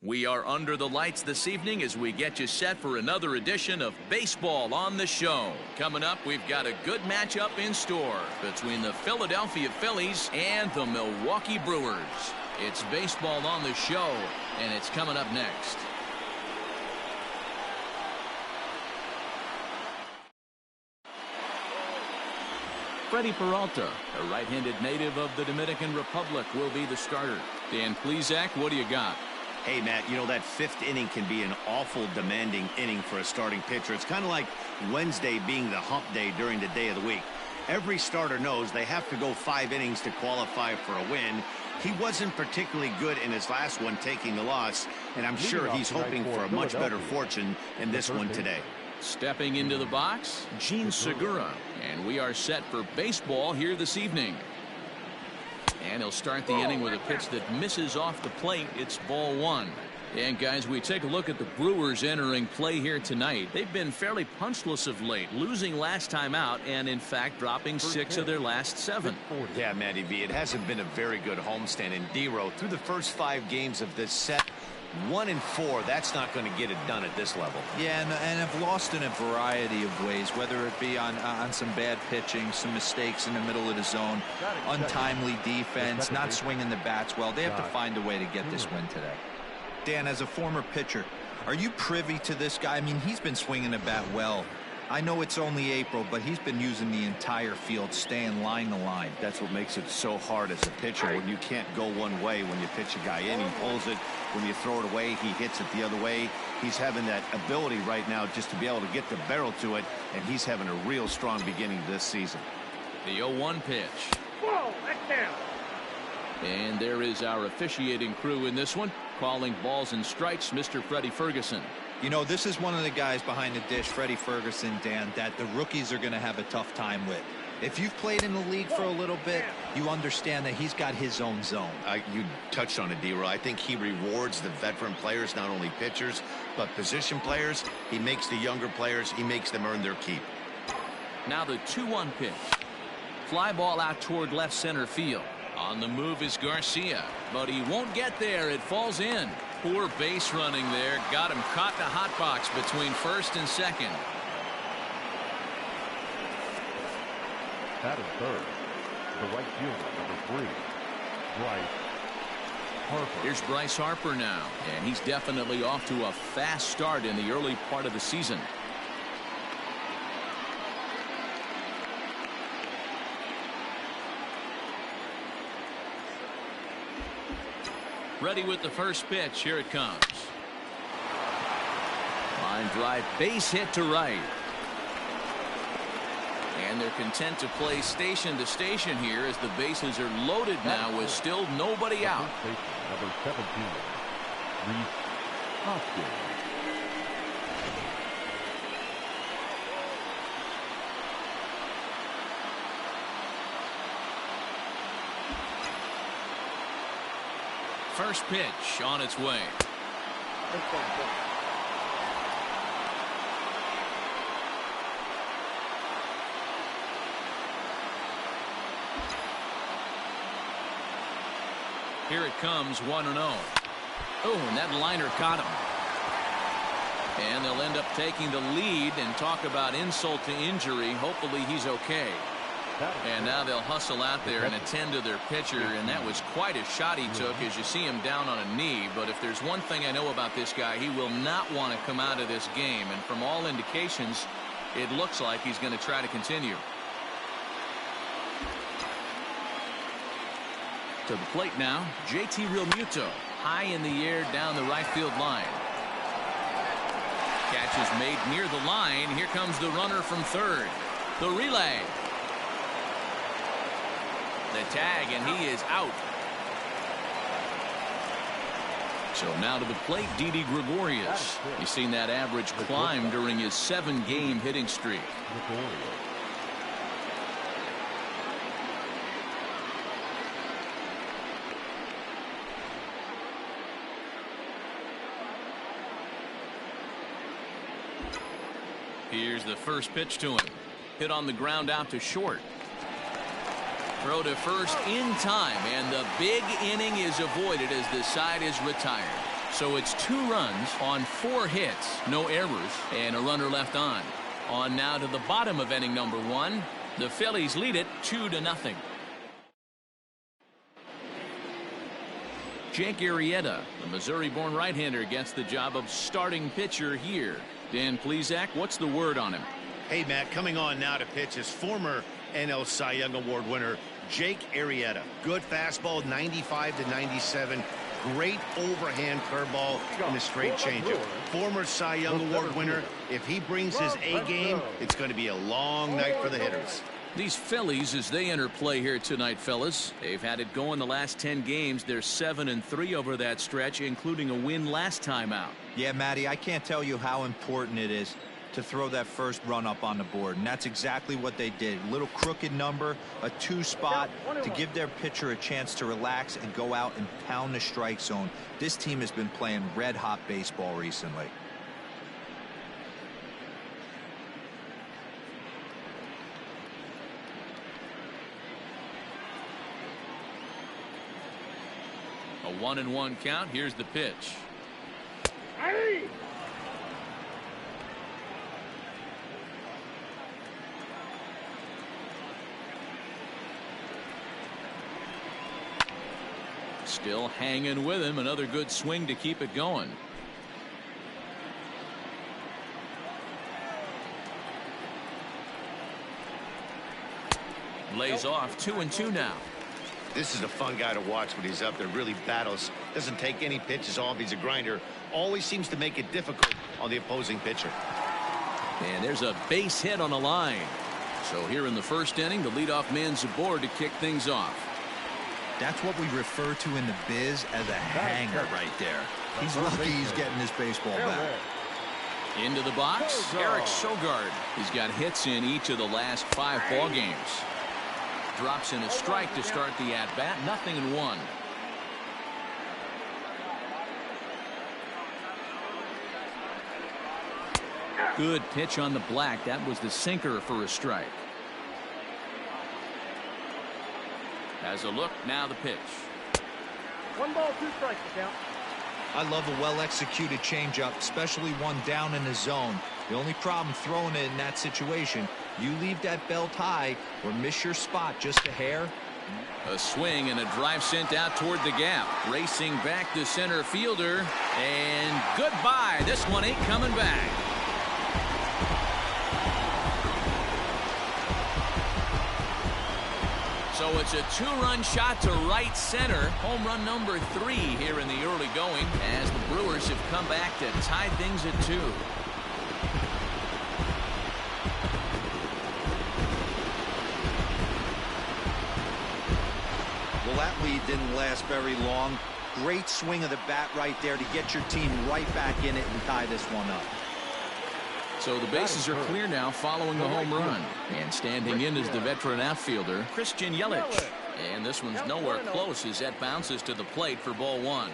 We are under the lights this evening as we get you set for another edition of Baseball on the Show. Coming up, we've got a good matchup in store between the Philadelphia Phillies and the Milwaukee Brewers. It's Baseball on the Show, and it's coming up next. Freddie Peralta, a right-handed native of the Dominican Republic, will be the starter. Dan Plesac, what do you got? Hey, Matt, you know that fifth inning can be an awful demanding inning for a starting pitcher. It's kind of like Wednesday being the hump day during the day of the week. Every starter knows they have to go 5 innings to qualify for a win. He wasn't particularly good in his last one, taking the loss, and I'm sure he's hoping for a much better fortune in this one today. Stepping into the box, Gene Segura, and we are set for baseball here this evening. And he'll start the inning with a pitch that misses off the plate. It's ball 1. And guys, we take a look at the Brewers entering play here tonight. They've been fairly punchless of late, losing last time out and in fact dropping 6 of their last 7. Yeah, Matty V, it hasn't been a very good homestand. And D-Row, through the first 5 games of this set, 1-4, that's not going to get it done at this level. Yeah, and have lost in a variety of ways, whether it be on some bad pitching, some mistakes in the middle of the zone, untimely defense, not swinging the bats well. They have to find a way to get this win today. Dan, as a former pitcher, are you privy to this guy? I mean, he's been swinging the bat well. I know it's only April, but he's been using the entire field, staying line to line. That's what makes it so hard as a pitcher, when you can't go one way when you pitch a guy in. He pulls it. When you throw it away, he hits it the other way. He's having that ability right now just to be able to get the barrel to it, and he's having a real strong beginning this season. The 0-1 pitch. Whoa, that's down. And there is our officiating crew in this one, calling balls and strikes, Mr. Freddie Ferguson. You know, this is one of the guys behind the dish, Freddie Ferguson, Dan, that the rookies are going to have a tough time with. If you've played in the league for a little bit, you understand that he's got his own zone. You touched on it, D-Row. I think he rewards the veteran players, not only pitchers, but position players. He makes the younger players, he makes them earn their keep. Now the 2-1 pitch. Fly ball out toward left center field. On the move is Garcia, but he won't get there. It falls in. Poor base running there. Got him caught in a hot box between first and second. That is third. The right fielder, number 3, Bryce Harper. Here's Bryce Harper now, and he's definitely off to a fast start in the early part of the season. Ready with the first pitch. Here it comes. Line drive, base hit to right. And they're content to play station to station here as the bases are loaded now with still nobody out. Number 17, Reese Hoskins. First pitch on its way. Here it comes, 1-0. Oh, and that liner caught him. And they'll end up taking the lead, and talk about insult to injury. Hopefully he's okay. And now they'll hustle out there and attend to their pitcher, and that was quite a shot he took as you see him down on a knee. But if there's one thing I know about this guy, he will not want to come out of this game, and from all indications it looks like he's going to try to continue. To the plate now, JT Realmuto, high in the air down the right field line. Catch is made near the line. Here comes the runner from third. The relay. The tag, and he is out. So now to the plate, Didi Gregorius. You've seen that average climb during his 7-game hitting streak. Here's the first pitch to him. Hit on the ground out to short. Throw to first in time, and the big inning is avoided as the side is retired. So it's 2 runs on 4 hits, no errors, and a runner left on. On now to the bottom of inning number 1. The Phillies lead it 2-0. Jake Arrieta, the Missouri-born right-hander, gets the job of starting pitcher here. Dan Plesac, what's the word on him? Hey, Matt, coming on now to pitch is former NL Cy Young Award winner Jake Arrieta. Good fastball, 95 to 97. Great overhand curveball and a straight changeup. Former Cy Young Award winner. If he brings his A game, it's going to be a long night for the hitters. These Phillies, as they enter play here tonight, fellas, they've had it going the last 10 games. They're 7-3 over that stretch, including a win last time out. Yeah, Matty, I can't tell you how important it is to throw that first run up on the board, and that's exactly what they did. A little crooked number, a 2 spot to give their pitcher a chance to relax and go out and pound the strike zone. This team has been playing red hot baseball recently. A 1-1 count. Here's the pitch. Still hanging with him. Another good swing to keep it going. Lays off. 2-2 now. This is a fun guy to watch when he's up there. Really battles. Doesn't take any pitches off. He's a grinder. Always seems to make it difficult on the opposing pitcher. And there's a base hit on the line. So here in the first inning, the leadoff man's aboard to kick things off. That's what we refer to in the biz as a hanger right there. He's lucky he's getting his baseball back. Into the box, Eric Sogard. He's got hits in each of the last 5 ball games. Drops in a strike to start the at-bat. 0-1. Good pitch on the black. That was the sinker for a strike. As a look, now the pitch. 1 ball, 2 strikes to count. I love a well-executed changeup, especially one down in the zone. The only problem throwing it in that situation, you leave that belt high or miss your spot just a hair. A swing and a drive sent out toward the gap. Racing back to center fielder. And goodbye. This one ain't coming back. So it's a 2-run shot to right center. Home run number 3 here in the early going, as the Brewers have come back to tie things at 2. Well, that lead didn't last very long. Great swing of the bat right there to get your team right back in it and tie this one up. So the bases are clear now following the home run. And standing in is the veteran outfielder, Christian Yelich. And this one's nowhere close as that bounces to the plate for ball 1.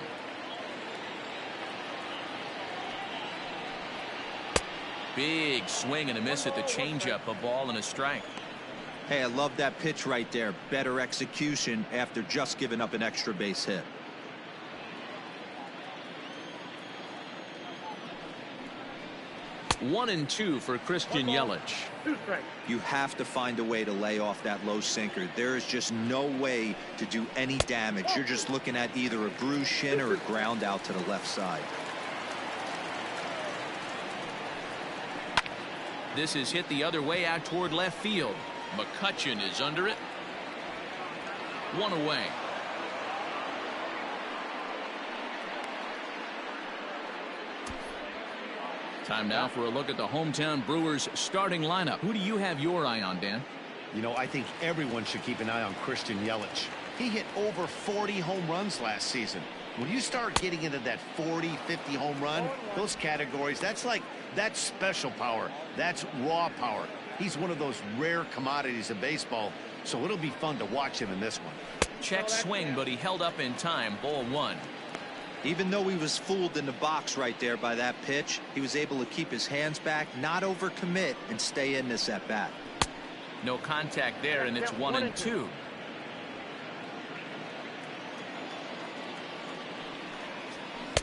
Big swing and a miss at the changeup. A ball and a strike. Hey, I love that pitch right there. Better execution after just giving up an extra base hit. One and 2 for Christian Yelich. You have to find a way to lay off that low sinker. There is just no way to do any damage. You're just looking at either a bruised shin or a ground out to the left side. This is hit the other way out toward left field. McCutchen is under it. 1 away. Time now for a look at the hometown Brewers starting lineup. Who do you have your eye on, Dan? You know, I think everyone should keep an eye on Christian Yelich. He hit over 40 home runs last season. When you start getting into that 40, 50 home run, those categories, that's special power. That's raw power. He's one of those rare commodities of baseball, so it'll be fun to watch him in this one. Check swing, but he held up in time. Ball 1. Even though he was fooled in the box right there by that pitch, he was able to keep his hands back, not overcommit, and stay in this at bat. No contact there, and it's 1 and 2.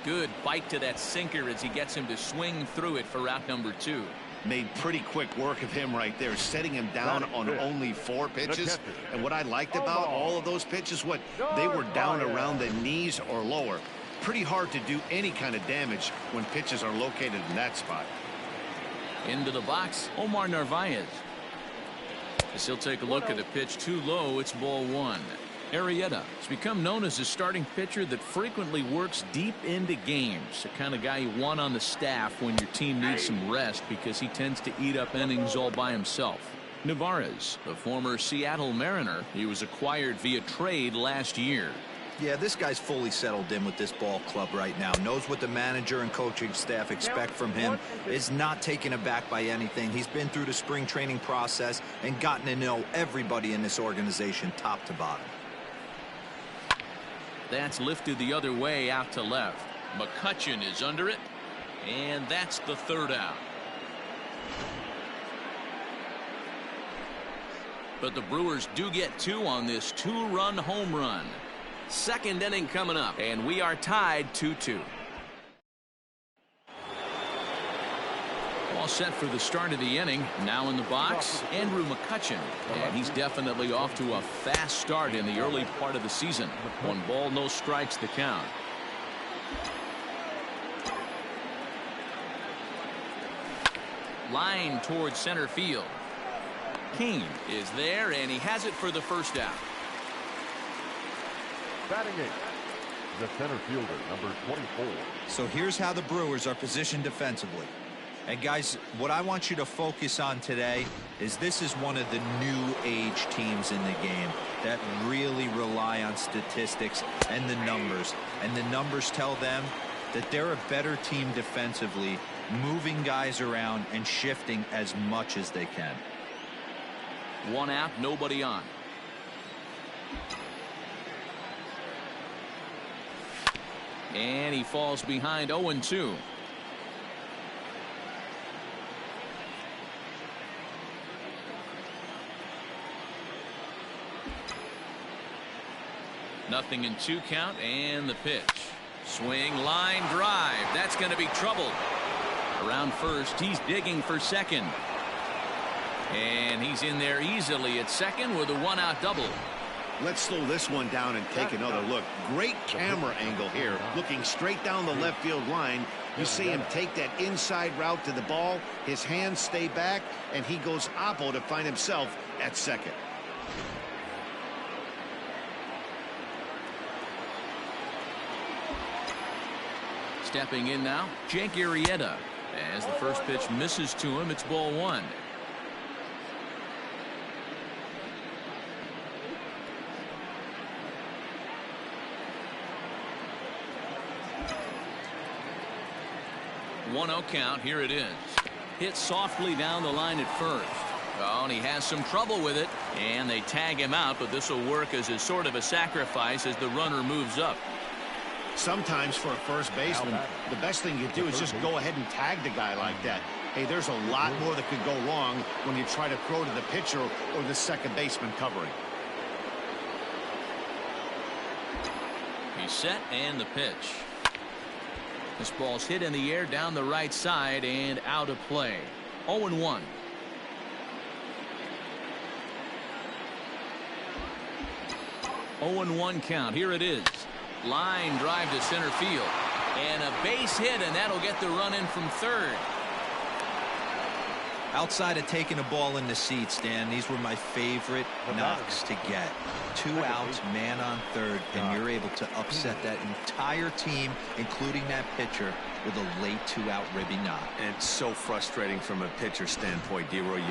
Good bite to that sinker as he gets him to swing through it for out number 2. Made pretty quick work of him right there, setting him down on only 4 pitches. And what I liked about all of those pitches, they were down around the knees or lower. Pretty hard to do any kind of damage when pitches are located in that spot. Into the box, Omar Narvaez. As he'll take a look at a pitch too low, it's ball 1. Arrieta has become known as a starting pitcher that frequently works deep into games. The kind of guy you want on the staff when your team needs some rest because he tends to eat up innings all by himself. Narvaez, the former Seattle Mariner, he was acquired via trade last year. Yeah, this guy's fully settled in with this ball club right now. Knows what the manager and coaching staff expect from him. Is not taken aback by anything. He's been through the spring training process and gotten to know everybody in this organization top to bottom. That's lifted the other way out to left. McCutchen is under it, and that's the 3rd out. But the Brewers do get 2 on this 2-run home run. 2nd inning coming up, and we are tied 2-2. All set for the start of the inning. Now in the box, Andrew McCutchen. And he's definitely off to a fast start in the early part of the season. 1 ball, no strikes the count. Line towards center field. Kane is there, and he has it for the 1st out. Batting 8, the center fielder, number 24. So here's how the Brewers are positioned defensively. And guys, what I want you to focus on today is this is one of the new age teams in the game that really rely on statistics and the numbers. And the numbers tell them that they're a better team defensively, moving guys around and shifting as much as they can. 1 out, nobody on. And he falls behind 0-2. Nothing in 2 count, and the pitch. Swing, line drive. That's going to be trouble. Around first, he's digging for 2nd. And he's in there easily at 2nd with a 1-out double. Let's slow this one down and take another look. Great camera angle here, looking straight down the left field line. You see him take that inside route to the ball. His hands stay back, and he goes oppo to find himself at 2nd. Stepping in now, Jake Arrieta. As the first pitch misses to him, it's ball 1. One 1-0 count. Here it is. Hit softly down the line at first. Oh, and he has some trouble with it, and they tag him out, but this will work as a sort of a sacrifice as the runner moves up. Sometimes for a first baseman, the best thing you do is just go ahead and tag the guy like that. Hey, there's a lot more that could go wrong when you try to throw to the pitcher or the second baseman covering. He's set, and the pitch. This ball's hit in the air down the right side and out of play. 0-1. (0-1) count. Here it is. Line drive to center field. And a base hit, and that'll get the run in from 3rd. Outside of taking a ball in the seats, Dan, these were my favorite knocks to get. 2 outs, man on 3rd, and you're able to upset that entire team, including that pitcher, with a late 2-out ribby knock. And it's so frustrating from a pitcher standpoint, D-Roy.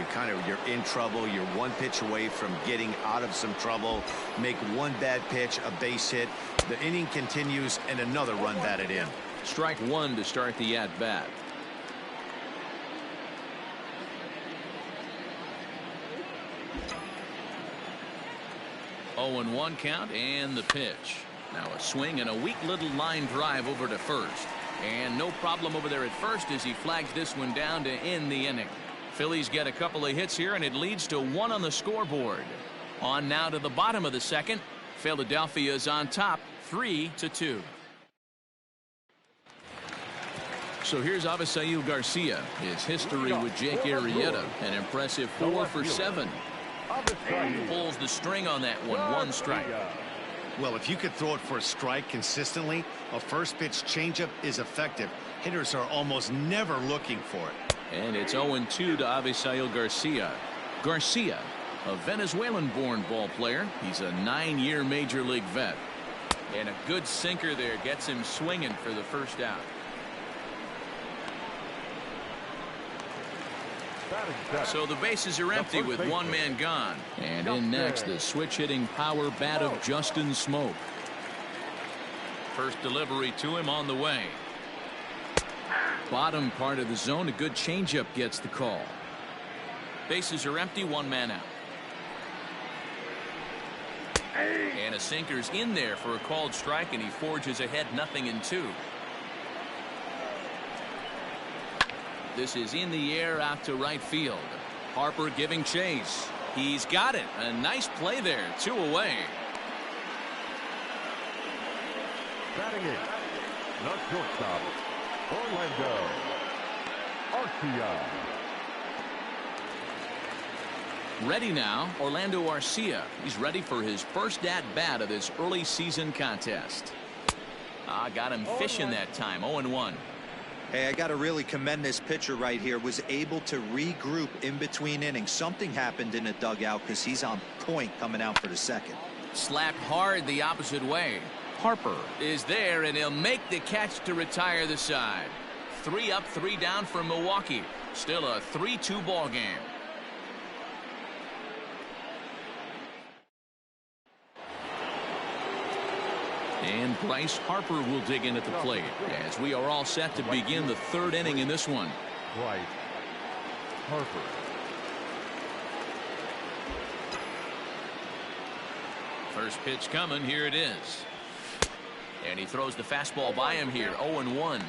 You're in trouble. You're 1 pitch away from getting out of some trouble. Make 1 bad pitch, a base hit. The inning continues, and another run batted in. Strike 1 to start the at-bat. 0-1 count, and the pitch. Now a swing and a weak little line drive over to first. And no problem over there at first as he flags this one down to end the inning. Phillies get a couple of hits here, and it leads to 1 on the scoreboard. On now to the bottom of the 2nd. Philadelphia is on top, 3-2. So here's Avisail Garcia. His history with Jake Arrieta, an impressive 4 for 7. Pulls the string on that one. 1 strike. Well, if you could throw it for a strike consistently, a first pitch changeup is effective. Hitters are almost never looking for it. And it's 0-2 to Avisail Garcia. Garcia, a Venezuelan-born ball player. He's a 9-year major league vet. And a good sinker there gets him swinging for the first out. So the bases are empty with 1 man gone. And in next, the switch-hitting power bat of Justin Smoke. First delivery to him on the way. Bottom part of the zone, a good changeup gets the call. Bases are empty, 1 man out. And a sinker's in there for a called strike, and he forges ahead 0-2. This is in the air out to right field. Harper giving chase. He's got it. A nice play there. 2 away. Batting in, the shortstop, Orlando Arcia. Ready now, Orlando Arcia. He's ready for his first at-bat of this early season contest. Got him fishing that time. 0-1. Hey, I got to really commend this pitcher right here. Was able to regroup in between innings. Something happened in the dugout because he's on point coming out for the second. Slapped hard the opposite way. Harper is there, and he'll make the catch to retire the side. 3 up, 3 down for Milwaukee. Still a 3-2 ball game. And Bryce Harper will dig in at the plate as we are all set to begin the 3rd inning in this one. Bryce Harper. First pitch coming. Here it is. And he throws the fastball by him here. 0-1.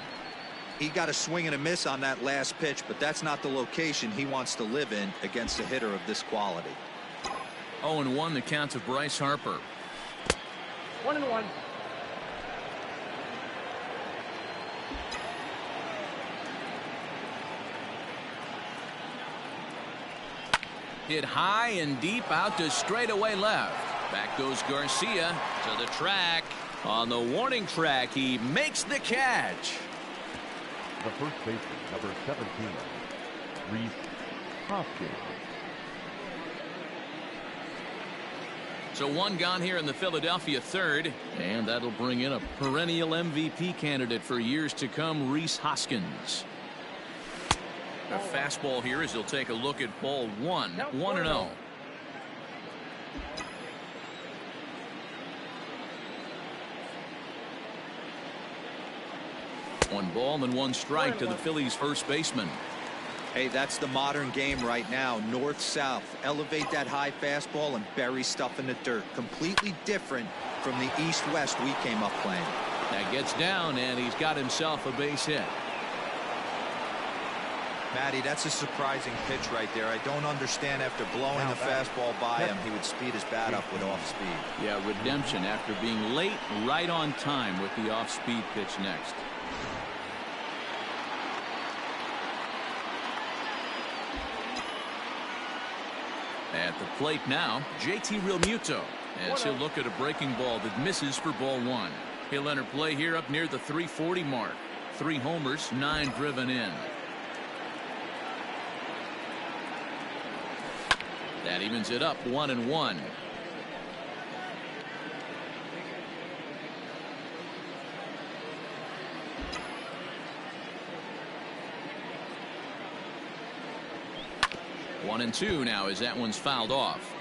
He got a swing and a miss on that last pitch, but that's not the location he wants to live in against a hitter of this quality. 0-1 the count of Bryce Harper. 1-1. Hit high and deep out to straightaway left. Back goes Garcia to the track. On the warning track, he makes the catch. The first baseman, number 17, Rhys Hoskins. So 1 gone here in the Philadelphia 3rd, and that'll bring in a perennial MVP candidate for years to come, Rhys Hoskins. A fastball here as he'll take a look at ball 1. 1-0. One ball and 1 strike to the Phillies first baseman. Hey, that's the modern game right now. North-south. Elevate that high fastball and bury stuff in the dirt. Completely different from the east-west we came up playing. That gets down, and he's got himself a base hit. Matty, that's a surprising pitch right there. I don't understand after blowing the fastball by him, he would speed his bat up with off-speed. Yeah, redemption after being late, right on time with the off-speed pitch next. At the plate now, JT Realmuto, as he'll look at a breaking ball that misses for ball 1. He'll enter play here up near the 340 mark. 3 homers, 9 driven in. That evens it up 1-1. One and 2 now as that one's fouled off.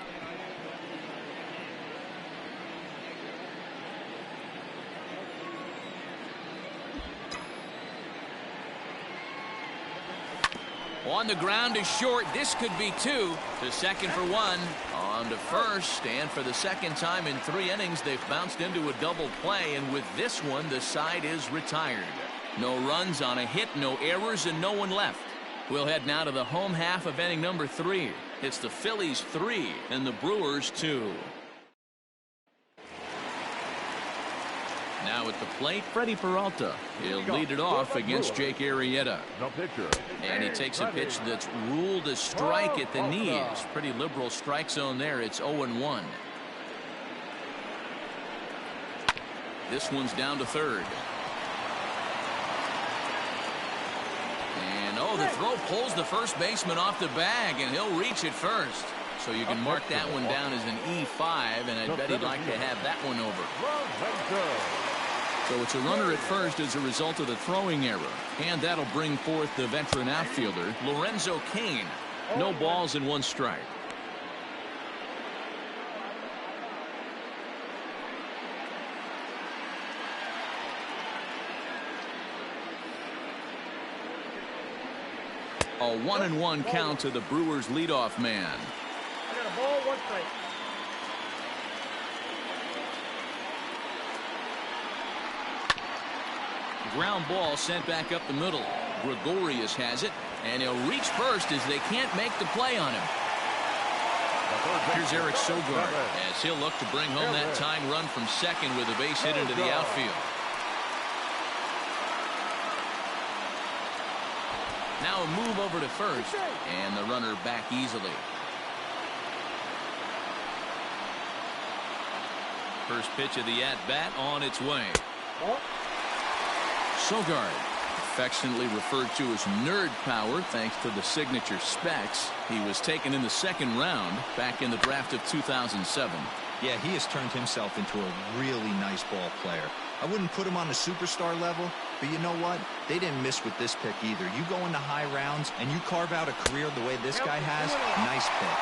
On the ground is short. This could be 2. To second for 1. On to first. And for the second time in 3 innings, they've bounced into a double play. And with this one, the side is retired. No runs on a hit, no errors, and no one left. We'll head now to the home half of inning number 3. It's the Phillies 3 and the Brewers 2. Now now at the plate, Freddie Peralta. He'll lead it off against Jake Arrieta. No pitcher. And he takes a pitch that's ruled a strike at the knees. Pretty liberal strike zone there. It's 0-1. This one's down to third. And oh, the throw pulls the first baseman off the bag, and he'll reach it first. So you can mark that one down as an E5, and I bet he'd like to have that one over. So it's a runner at first as a result of the throwing error. And that'll bring forth the veteran outfielder, Lorenzo Cain. No balls and 1 strike. A 1-1 count to the Brewers leadoff man. I got a ball, 1 strike. Ground ball sent back up the middle. Gregorius has it, and he'll reach first as they can't make the play on him. Here's Eric Sogard as he'll look to bring home that tying run from second with a base hit into the outfield. Now a move over to first, and the runner back easily. First pitch of the at-bat on its way. Sogard, affectionately referred to as nerd power thanks to the signature specs. He was taken in the 2nd round back in the draft of 2007. Yeah, he has turned himself into a really nice ball player. I wouldn't put him on the superstar level, but you know what? They didn't miss with this pick either. You go into high rounds and you carve out a career the way this guy has. Nice pick.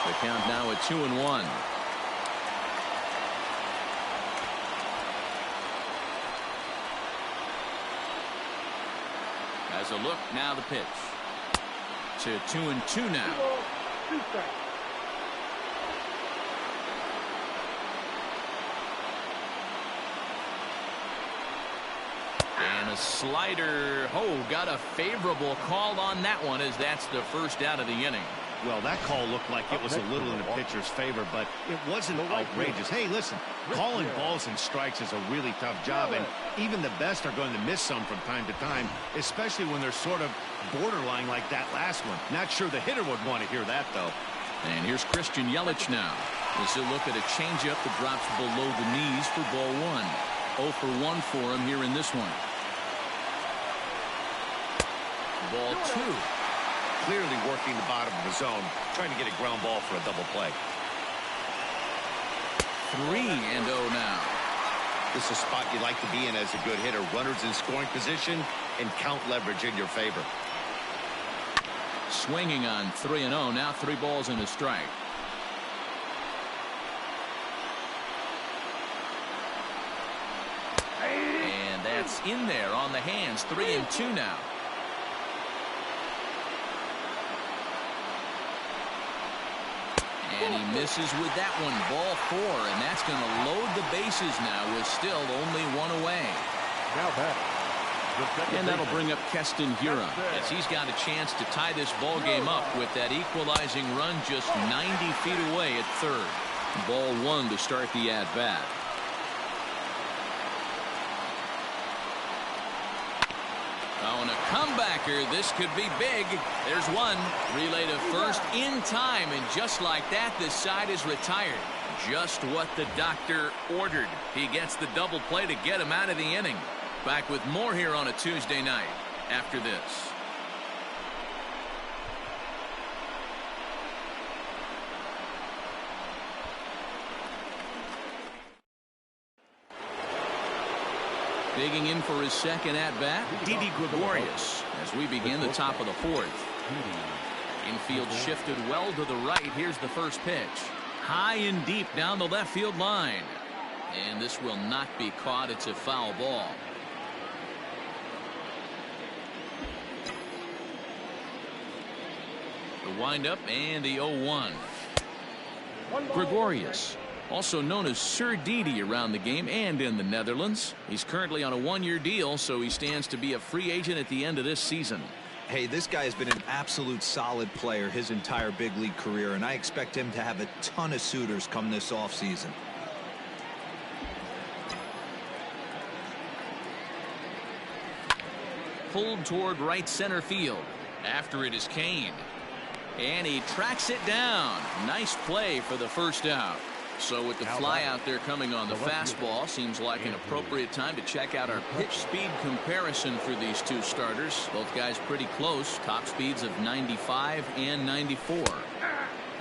The count now at 2-1. As a look, now the pitch. To 2-2 now. 2 strikes. And a slider. Oh, got a favorable call on that one as that's the first out of the inning. Well, that call looked like it was a little in the pitcher's favor, but it wasn't outrageous. Hey, listen, calling balls and strikes is a really tough job, and even the best are going to miss some from time to time, especially when they're sort of borderline like that last one. Not sure the hitter would want to hear that, though. And here's Christian Yelich now. As he'll look at a changeup that drops below the knees for ball 1. 0 for 1 for him here in this one. Ball 2. Clearly working the bottom of the zone, trying to get a ground ball for a double play. 3-0 now. This is a spot you like to be in as a good hitter. Runners in scoring position and count leverage in your favor. Swinging on 3-0. Now 3 balls and a strike. And that's in there on the hands. 3-2 now. And he misses with that one. Ball 4, and that's going to load the bases now with still only 1 away. Now back. And that'll bring up Keston Hiura as he's got a chance to tie this ball game up with that equalizing run just 90 feet away at third. Ball 1 to start the at-bat. Oh, and a comebacker. This could be big. There's one. Relay to first in time, and just like that, this side is retired. Just what the doctor ordered. He gets the double play to get him out of the inning. Back with more here on a Tuesday night after this. Digging in for his second at-bat, Didi Gregorius, as we begin the top of the 4th. Infield shifted well to the right. Here's the first pitch. High and deep down the left field line. And this will not be caught. It's a foul ball. The windup and the 0-1. Gregorius, also known as Sir Didi around the game and in the Netherlands. He's currently on a 1-year deal, so he stands to be a free agent at the end of this season. Hey, this guy has been an absolute solid player his entire big league career, and I expect him to have a ton of suitors come this offseason. pulled toward right center field. After it is Kane. And he tracks it down. Nice play for the first out. So with the fly out there coming on the fastball, seems like an appropriate time to check out our pitch speed comparison for these two starters. Both guys pretty close. Top speeds of 95 and 94.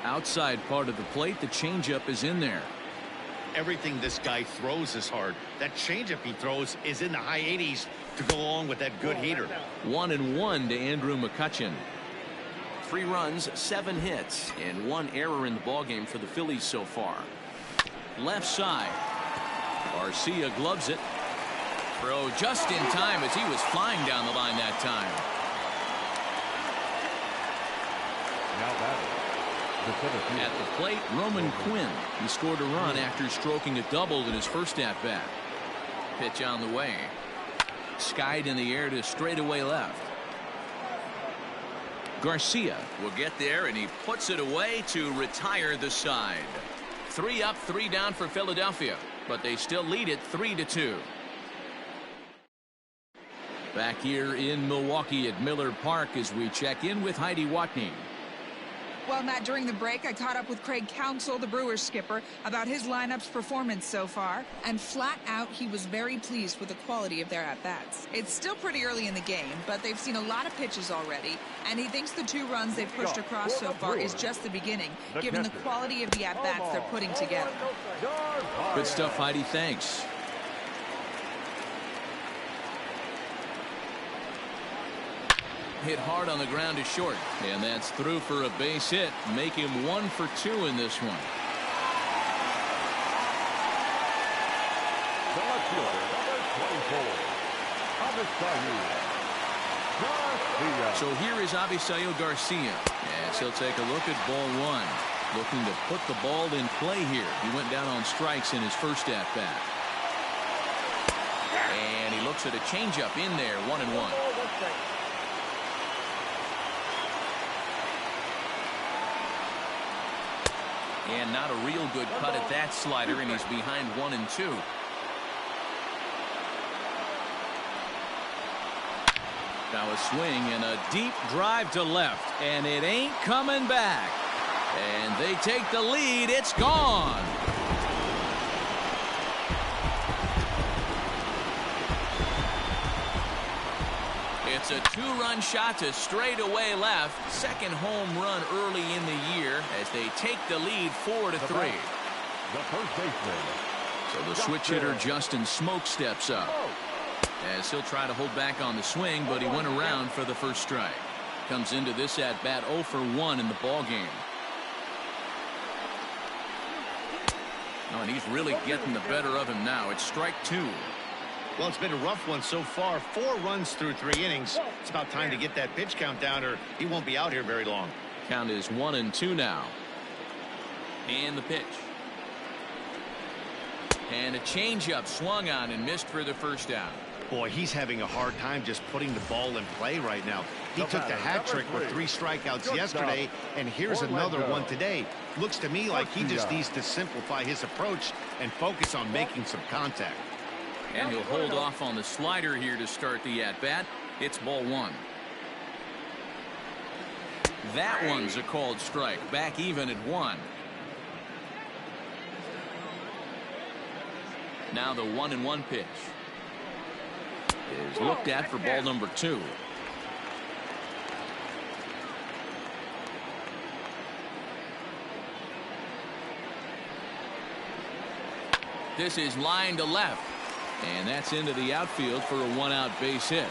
Outside part of the plate, the changeup is in there. Everything this guy throws is hard. That changeup he throws is in the high 80s to go along with that good heater. 1-1 to Andrew McCutchen. 3 runs, 7 hits, and 1 error in the ballgame for the Phillies so far. Left side. Garcia gloves it. Throw just in time as he was flying down the line that time. At the plate, Roman Quinn. He scored a run after stroking a double in his first at-bat. Pitch on the way. Skied in the air to straightaway left. Garcia will get there, and he puts it away to retire the side. 3 up, 3 down for Philadelphia, but they still lead it 3-2. Back here in Milwaukee at Miller Park as we check in with Heidi Watney. Well, Matt, during the break, I caught up with Craig Counsell, the Brewers skipper, about his lineup's performance so far. And flat out, he was very pleased with the quality of their at-bats. It's still pretty early in the game, but they've seen a lot of pitches already. And he thinks the 2 runs they've pushed across so far is just the beginning, given the quality of the at-bats they're putting together. Good stuff, Heidi. Thanks. Hit hard on the ground to short, and that's through for a base hit. Make him 1 for 2 in this one. The left fielder, number 24, Garcia. So here is Avisail Garcia, as he'll take a look at ball 1. Looking to put the ball in play here. He went down on strikes in his first at-bat. And he looks at a changeup in there, 1-1. And not a real good cut at that slider, and he's behind 1-2. Now a swing and a deep drive to left, and it ain't coming back. And they take the lead. It's gone. It's a 2-run shot to straightaway left. Second home run early in the year as they take the lead 4-3. The first baseman. So the switch hitter Justin Smoke steps up as he'll try to hold back on the swing, but he went around for the first strike. Comes into this at bat 0 for 1 in the ball game. Oh, and he's really getting the better of him now. It's strike 2. Well, it's been a rough one so far. 4 runs through 3 innings. It's about time to get that pitch count down, or he won't be out here very long. Count is 1-2 now. And the pitch. And a changeup swung on and missed for the first out. Boy, he's having a hard time just putting the ball in play right now. He took the hat trick with 3 strikeouts yesterday, and here's another one today. Looks to me like he just needs to simplify his approach and focus on making some contact. And he'll hold off on the slider here to start the at-bat. It's ball 1. That one's a called strike. Back even at 1. Now the 1-1 pitch is looked at for ball number 2. This is line to left. And that's into the outfield for a 1-out base hit.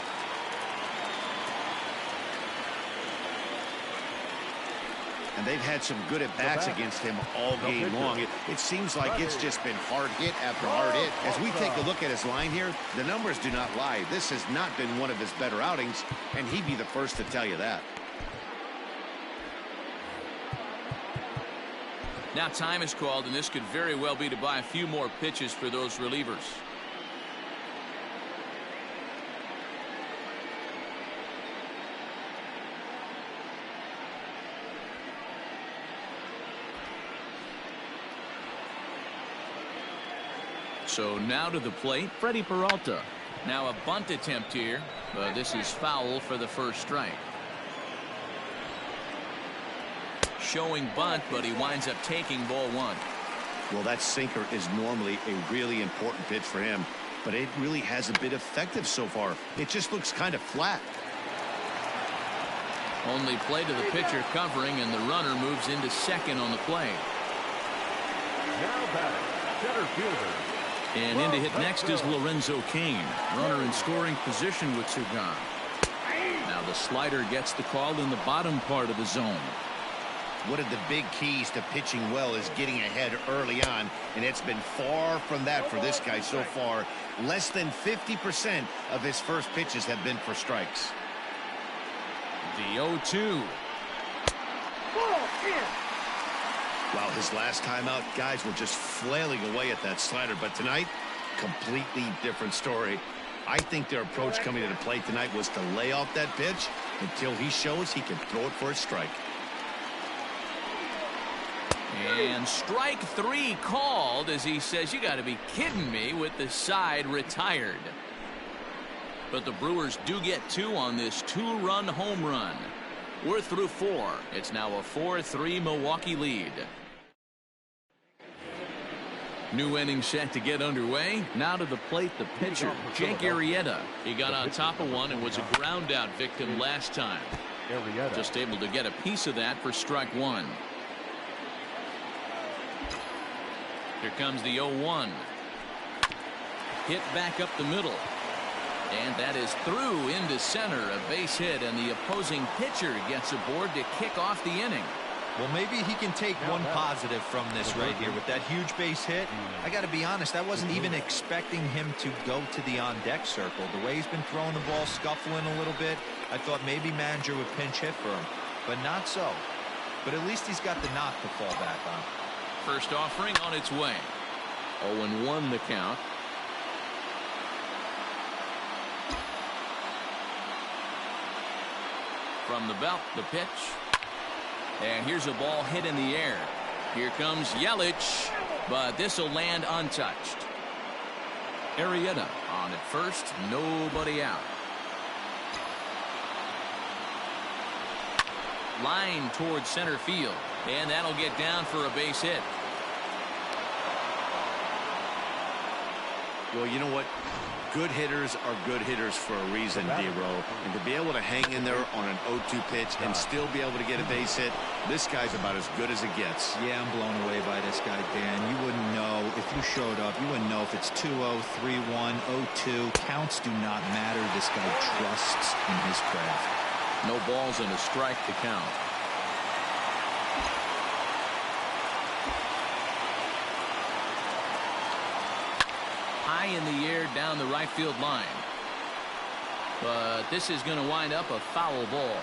And they've had some good at-bats against him all game long. It seems like it's just been hard hit after hard hit. As we take a look at his line here, the numbers do not lie. This has not been one of his better outings, and he'd be the first to tell you that. Now time is called, and this could very well be to buy a few more pitches for those relievers. So now to the plate, Freddie Peralta. Now a bunt attempt here, but this is foul for the first strike. Showing bunt, but he winds up taking ball one. Well, that sinker is normally a really important pitch for him, but it really hasn't been effective so far. It just looks kind of flat. Only play to the pitcher covering, and the runner moves into second on the play. Now batting, center fielder. And in to hit next is Lorenzo Cain. Runner in scoring position with two gone. Now the slider gets the call in the bottom part of the zone. One of the big keys to pitching well is getting ahead early on, and it's been far from that for this guy so far. Less than 50% of his first pitches have been for strikes. The 0-2. Wow, his last time out, guys were just flailing away at that slider, but tonight, completely different story. I think their approach coming to the plate tonight was to lay off that pitch until he shows he can throw it for a strike. And strike three called as he says, "You got to be kidding me," with the side retired. But the Brewers do get two on this two-run home run. We're through four. It's now a 4-3 Milwaukee lead. New inning set to get underway. Now to the plate, the pitcher, Jake Arrieta. He got on top of one and was a ground out victim last time. Just able to get a piece of that for strike one. Here comes the 0-1. Hit back up the middle. And that is through into center, a base hit, and the opposing pitcher gets aboard to kick off the inning. Well, maybe he can take one positive from this right here with that huge base hit. I got to be honest, I wasn't even expecting him to go to the on-deck circle. The way he's been throwing the ball, scuffling a little bit, I thought maybe manager would pinch hit for him, but not so. But at least he's got the knock to fall back on. First offering on its way. 0-1 the count. From the belt, the pitch. And here's a ball hit in the air. Here comes Yelich, but this will land untouched. Arrieta on at first, nobody out. Line towards center field, and that'll get down for a base hit. Well, you know what? Good hitters are good hitters for a reason, D-Row. And to be able to hang in there on an 0-2 pitch and still be able to get a base hit, this guy's about as good as it gets. Yeah, I'm blown away by this guy, Dan. You wouldn't know if you showed up. You wouldn't know if it's 2-0, 3-1, 0-2. Counts do not matter. This guy trusts in his craft. No balls and a strike to count. High in the air down the right field line. But this is going to wind up a foul ball.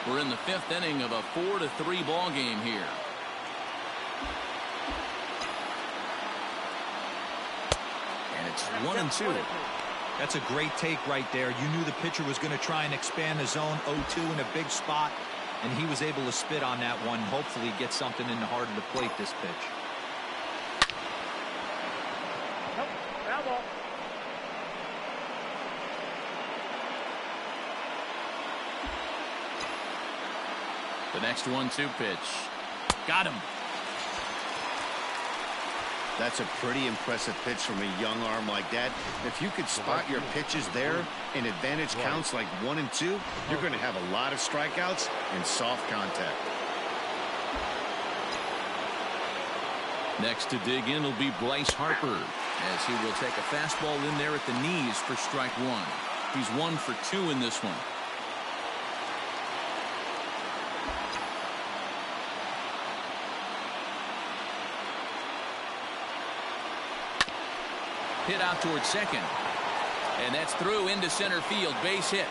We're in the fifth inning of a 4-3 ball game here. And it's 1-2. That's a great take right there. You knew the pitcher was going to try and expand the zone. 0-2 in a big spot, and he was able to spit on that one. Hopefully get something in the heart of the plate this pitch. The next 1-2 pitch. Got him. That's a pretty impressive pitch from a young arm like that. If you could spot your pitches there in advantage counts like 1 and 2, you're going to have a lot of strikeouts and soft contact. Next to dig in will be Bryce Harper, as he will take a fastball in there at the knees for strike one. He's 1 for 2 in this one. Hit out towards second. And that's through into center field. Base hit.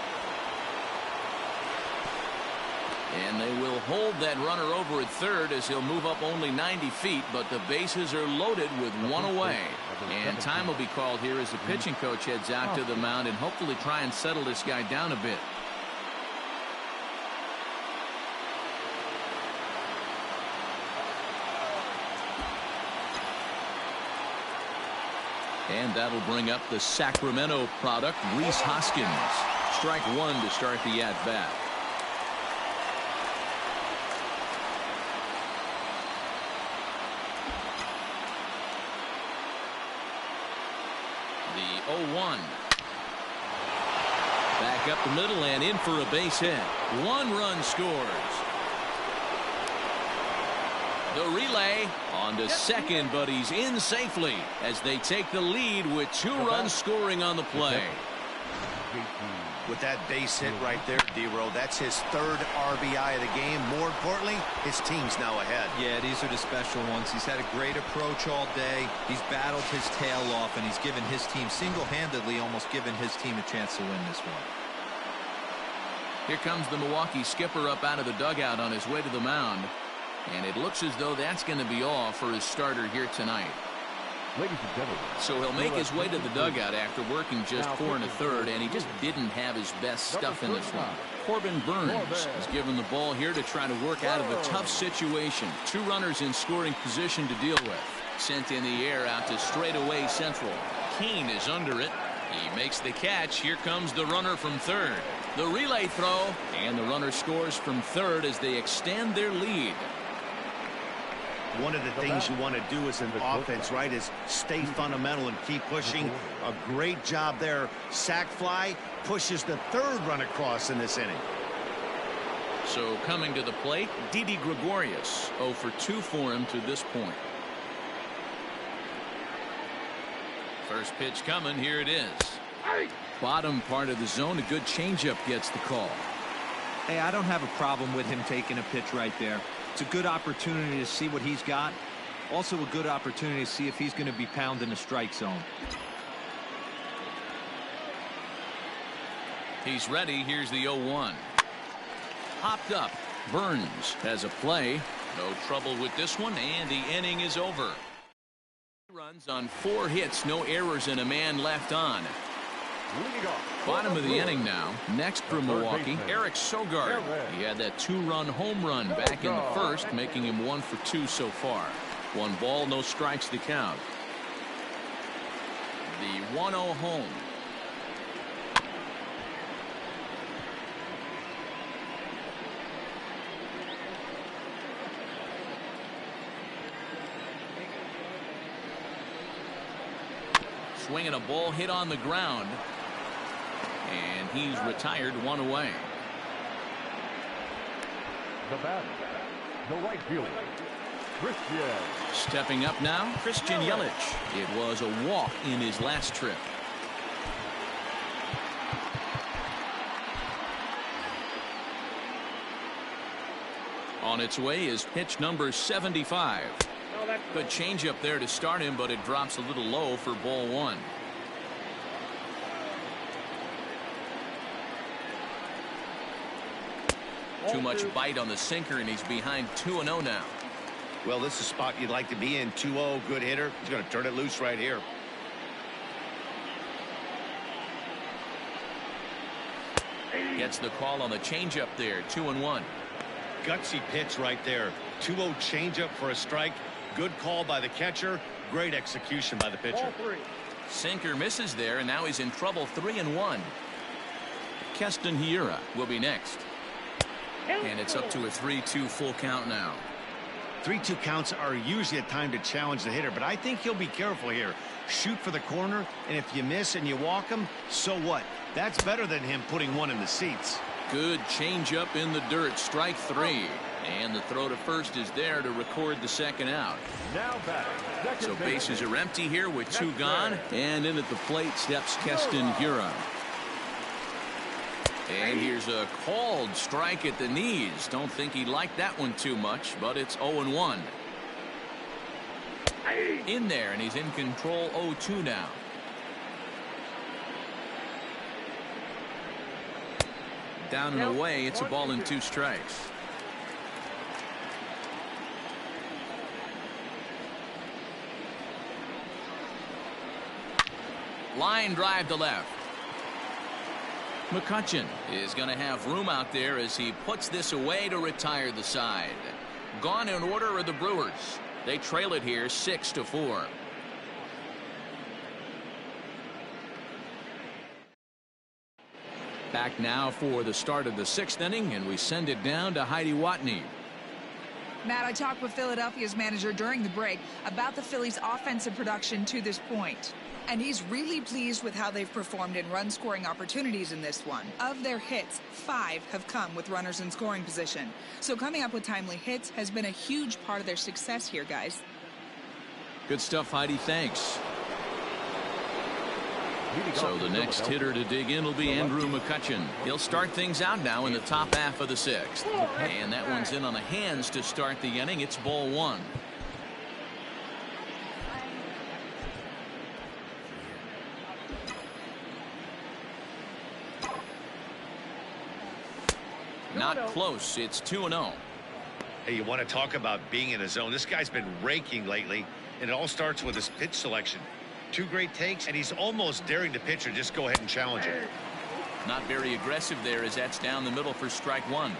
And they will hold that runner over at third as he'll move up only 90 feet, but the bases are loaded with one away. And time will be called here as the pitching coach heads out to the mound and hopefully try and settle this guy down a bit. And that'll bring up the Sacramento product, Rhys Hoskins. Strike one to start the at-bat. The 0-1. Back up the middle and in for a base hit. One run scores. The relay on to second, but he's in safely as they take the lead with 2 runs scoring on the play. With that base hit right there, D-Row, that's his 3rd RBI of the game. More importantly, his team's now ahead. Yeah, these are the special ones. He's had a great approach all day. He's battled his tail off, and he's given his team single-handedly, almost given his team a chance to win this one. Here comes the Milwaukee skipper up out of the dugout on his way to the mound. And it looks as though that's going to be all for his starter here tonight. Ladies and gentlemen. So he'll make his way to the dugout after working just 4 1/3, and he just didn't have his best stuff in this one. Corbin Burns is given the ball here to try to work out of a tough situation. 2 runners in scoring position to deal with. Sent in the air out to straightaway central. Kane is under it. He makes the catch. Here comes the runner from third. The relay throw, and the runner scores from third as they extend their lead. One of the things you want to do as an offense, right, is stay fundamental and keep pushing. A great job there. Sac fly pushes the 3rd run across in this inning. So coming to the plate, Didi Gregorius. 0 for 2 for him to this point. First pitch coming. Here it is. Bottom part of the zone. A good changeup gets the call. Hey, I don't have a problem with him taking a pitch right there. It's a good opportunity to see what he's got. Also a good opportunity to see if he's going to be pounding the strike zone. He's ready. Here's the 0-1. Hopped up. Burns has a play. No trouble with this one, and the inning is over. Runs on 4 hits, no errors, and a man left on. Bottom of the inning now. Next for Milwaukee, Eric Sogard. He had that 2-run home run back in the first, making him 1 for 2 so far. 1 ball, no strikes to count. The 1-0 home. Swinging a ball hit on the ground. And he's retired 1 away. The batter, the right fielder, Christian. Stepping up now, Christian Yelich. It was a walk in his last trip. On its way is pitch number 75. Good changeup there to start him, but it drops a little low for ball 1. Too much bite on the sinker, and he's behind 2-0 now. Well, this is a spot you'd like to be in. 2-0, good hitter. He's going to turn it loose right here. Gets the call on the changeup there. 2-1. Gutsy pitch right there. 2-0 changeup for a strike. Good call by the catcher. Great execution by the pitcher. Sinker misses there, and now he's in trouble. 3-1. Keston Hiura will be next. And it's up to a 3-2 full count now. 3-2 counts are usually a time to challenge the hitter, but I think he'll be careful here. Shoot for the corner, and if you miss and you walk him, so what? That's better than him putting one in the seats. Good changeup in the dirt. Strike 3. And the throw to first is there to record the second out. Now back. So bases are empty here with 2 gone. And in at the plate steps Keston Hiura. And here's a called strike at the knees. Don't think he liked that one too much, but it's 0-1. In there, and he's in control. 0-2 now. Down and away. It's a ball and 2 strikes. Line drive to left. McCutchen is going to have room out there as he puts this away to retire the side. Gone in order are the Brewers. They trail it here 6-4. Back now for the start of the 6th inning, and we send it down to Heidi Watney. Matt, I talked with Philadelphia's manager during the break about the Phillies' offensive production to this point. And he's really pleased with how they've performed in run-scoring opportunities in this one. Of their hits, 5 have come with runners in scoring position. So coming up with timely hits has been a huge part of their success here, guys. Good stuff, Heidi. Thanks. So the next hitter to dig in will be Andrew McCutchen. He'll start things out now in the top half of the 6th. And that one's in on the hands to start the inning. It's ball 1. Not close. It's 2-0. Hey, you want to talk about being in a zone? This guy's been raking lately, and it all starts with his pitch selection. 2 great takes, and he's almost daring the pitcher just go ahead and challenge him. Not very aggressive there as that's down the middle for strike 1.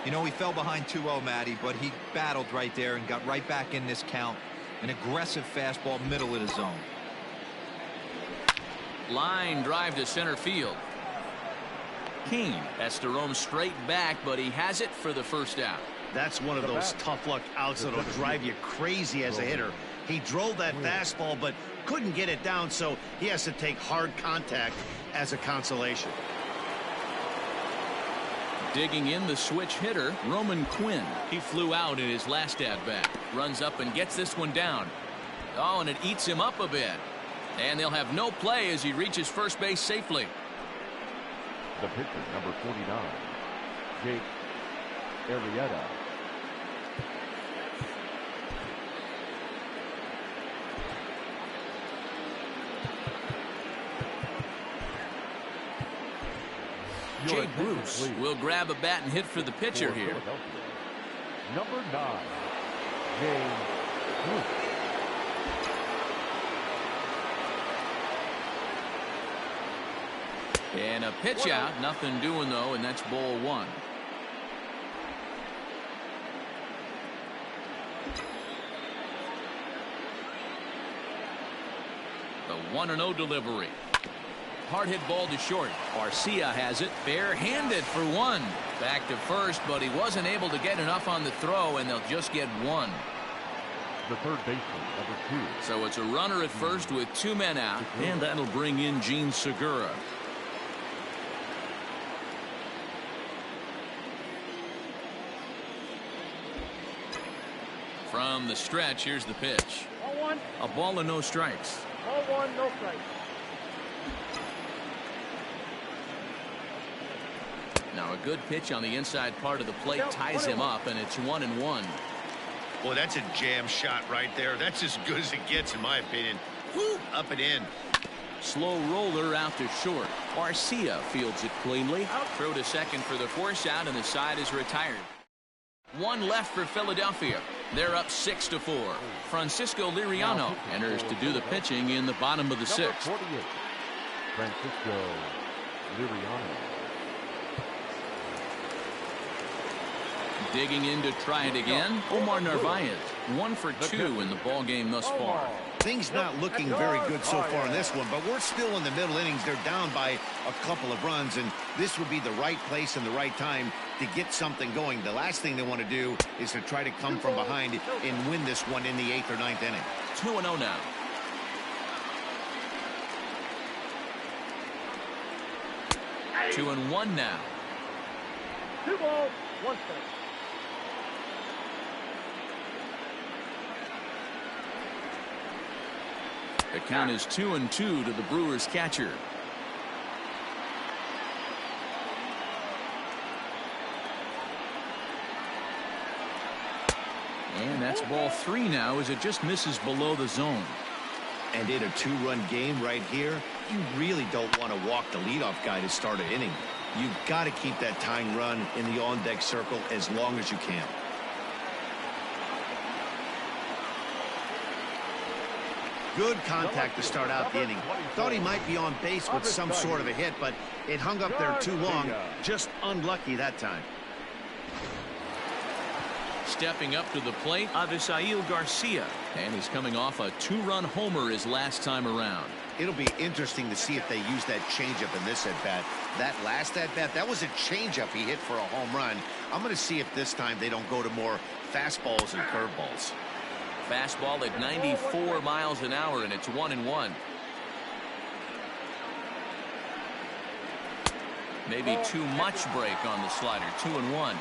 You know, he fell behind 2-0, Matty, but he battled right there and got right back in this count. An aggressive fastball, middle of the zone. Line drive to center field. King has to roam straight back, but he has it for the first out. That's one of those tough luck outs that'll drive you crazy as a hitter. He drove that fastball, but couldn't get it down, so he has to take hard contact as a consolation. Digging in the switch hitter, Roman Quinn. He flew out in his last at-bat. Runs up and gets this one down. Oh, and it eats him up a bit. And they'll have no play as he reaches first base safely. The pitcher, number 49, Jake Arrieta. Jake Bruce will grab a bat and hit for the pitcher here. Number 9, James Bruce. And a pitch out, nothing doing though, and that's ball 1. The 1-0 delivery. Hard hit ball to short. Arcia has it barehanded for 1. Back to first, but he wasn't able to get enough on the throw, and they'll just get 1. The third baseman, number 2. So it's a runner at first with 2 men out, and that'll bring in Gene Segura. From the stretch, here's the pitch. Ball 1. A ball and no strikes. Ball 1, no strikes. Now a good pitch on the inside part of the plate ties him up, and it's 1-1. Boy, that's a jam shot right there. That's as good as it gets, in my opinion. Woo, up and in. Slow roller out to short. Arcia fields it cleanly. Throw to second for the force out, and the side is retired. 1 left for Philadelphia. They're up 6-4. Francisco Liriano enters to do the pitching in the bottom of the 6th. 48, Francisco Liriano. Digging in to try it again, Omar Narvaez. 1 for 2 in the ball game thus far. Things not looking very good so far in this one, but we're still in the middle innings. They're down by a couple of runs, and this would be the right place and the right time to get something going. The last thing they want to do is to try to come from behind and win this one in the 8th or 9th inning. 2-0 now. Hey. 2-1 now. 2 balls, 1 strike. The count is 2-2 to the Brewers catcher. And that's ball 3 now as it just misses below the zone. And in a 2-run game right here, you really don't want to walk the leadoff guy to start an inning. You've got to keep that tying run in the on-deck circle as long as you can. Good contact to start out the inning. Thought he might be on base with some sort of a hit, but it hung up there too long. Just unlucky that time. stepping up to the plate, Avisail Garcia. And he's coming off a 2-run homer his last time around. It'll be interesting to see if they use that changeup in this at-bat. That last at-bat, that was a changeup he hit for a home run. I'm going to see if this time they don't go to more fastballs and curveballs. Fastball at 94 miles an hour, and it's 1-1. Maybe too much break on the slider. 2-1.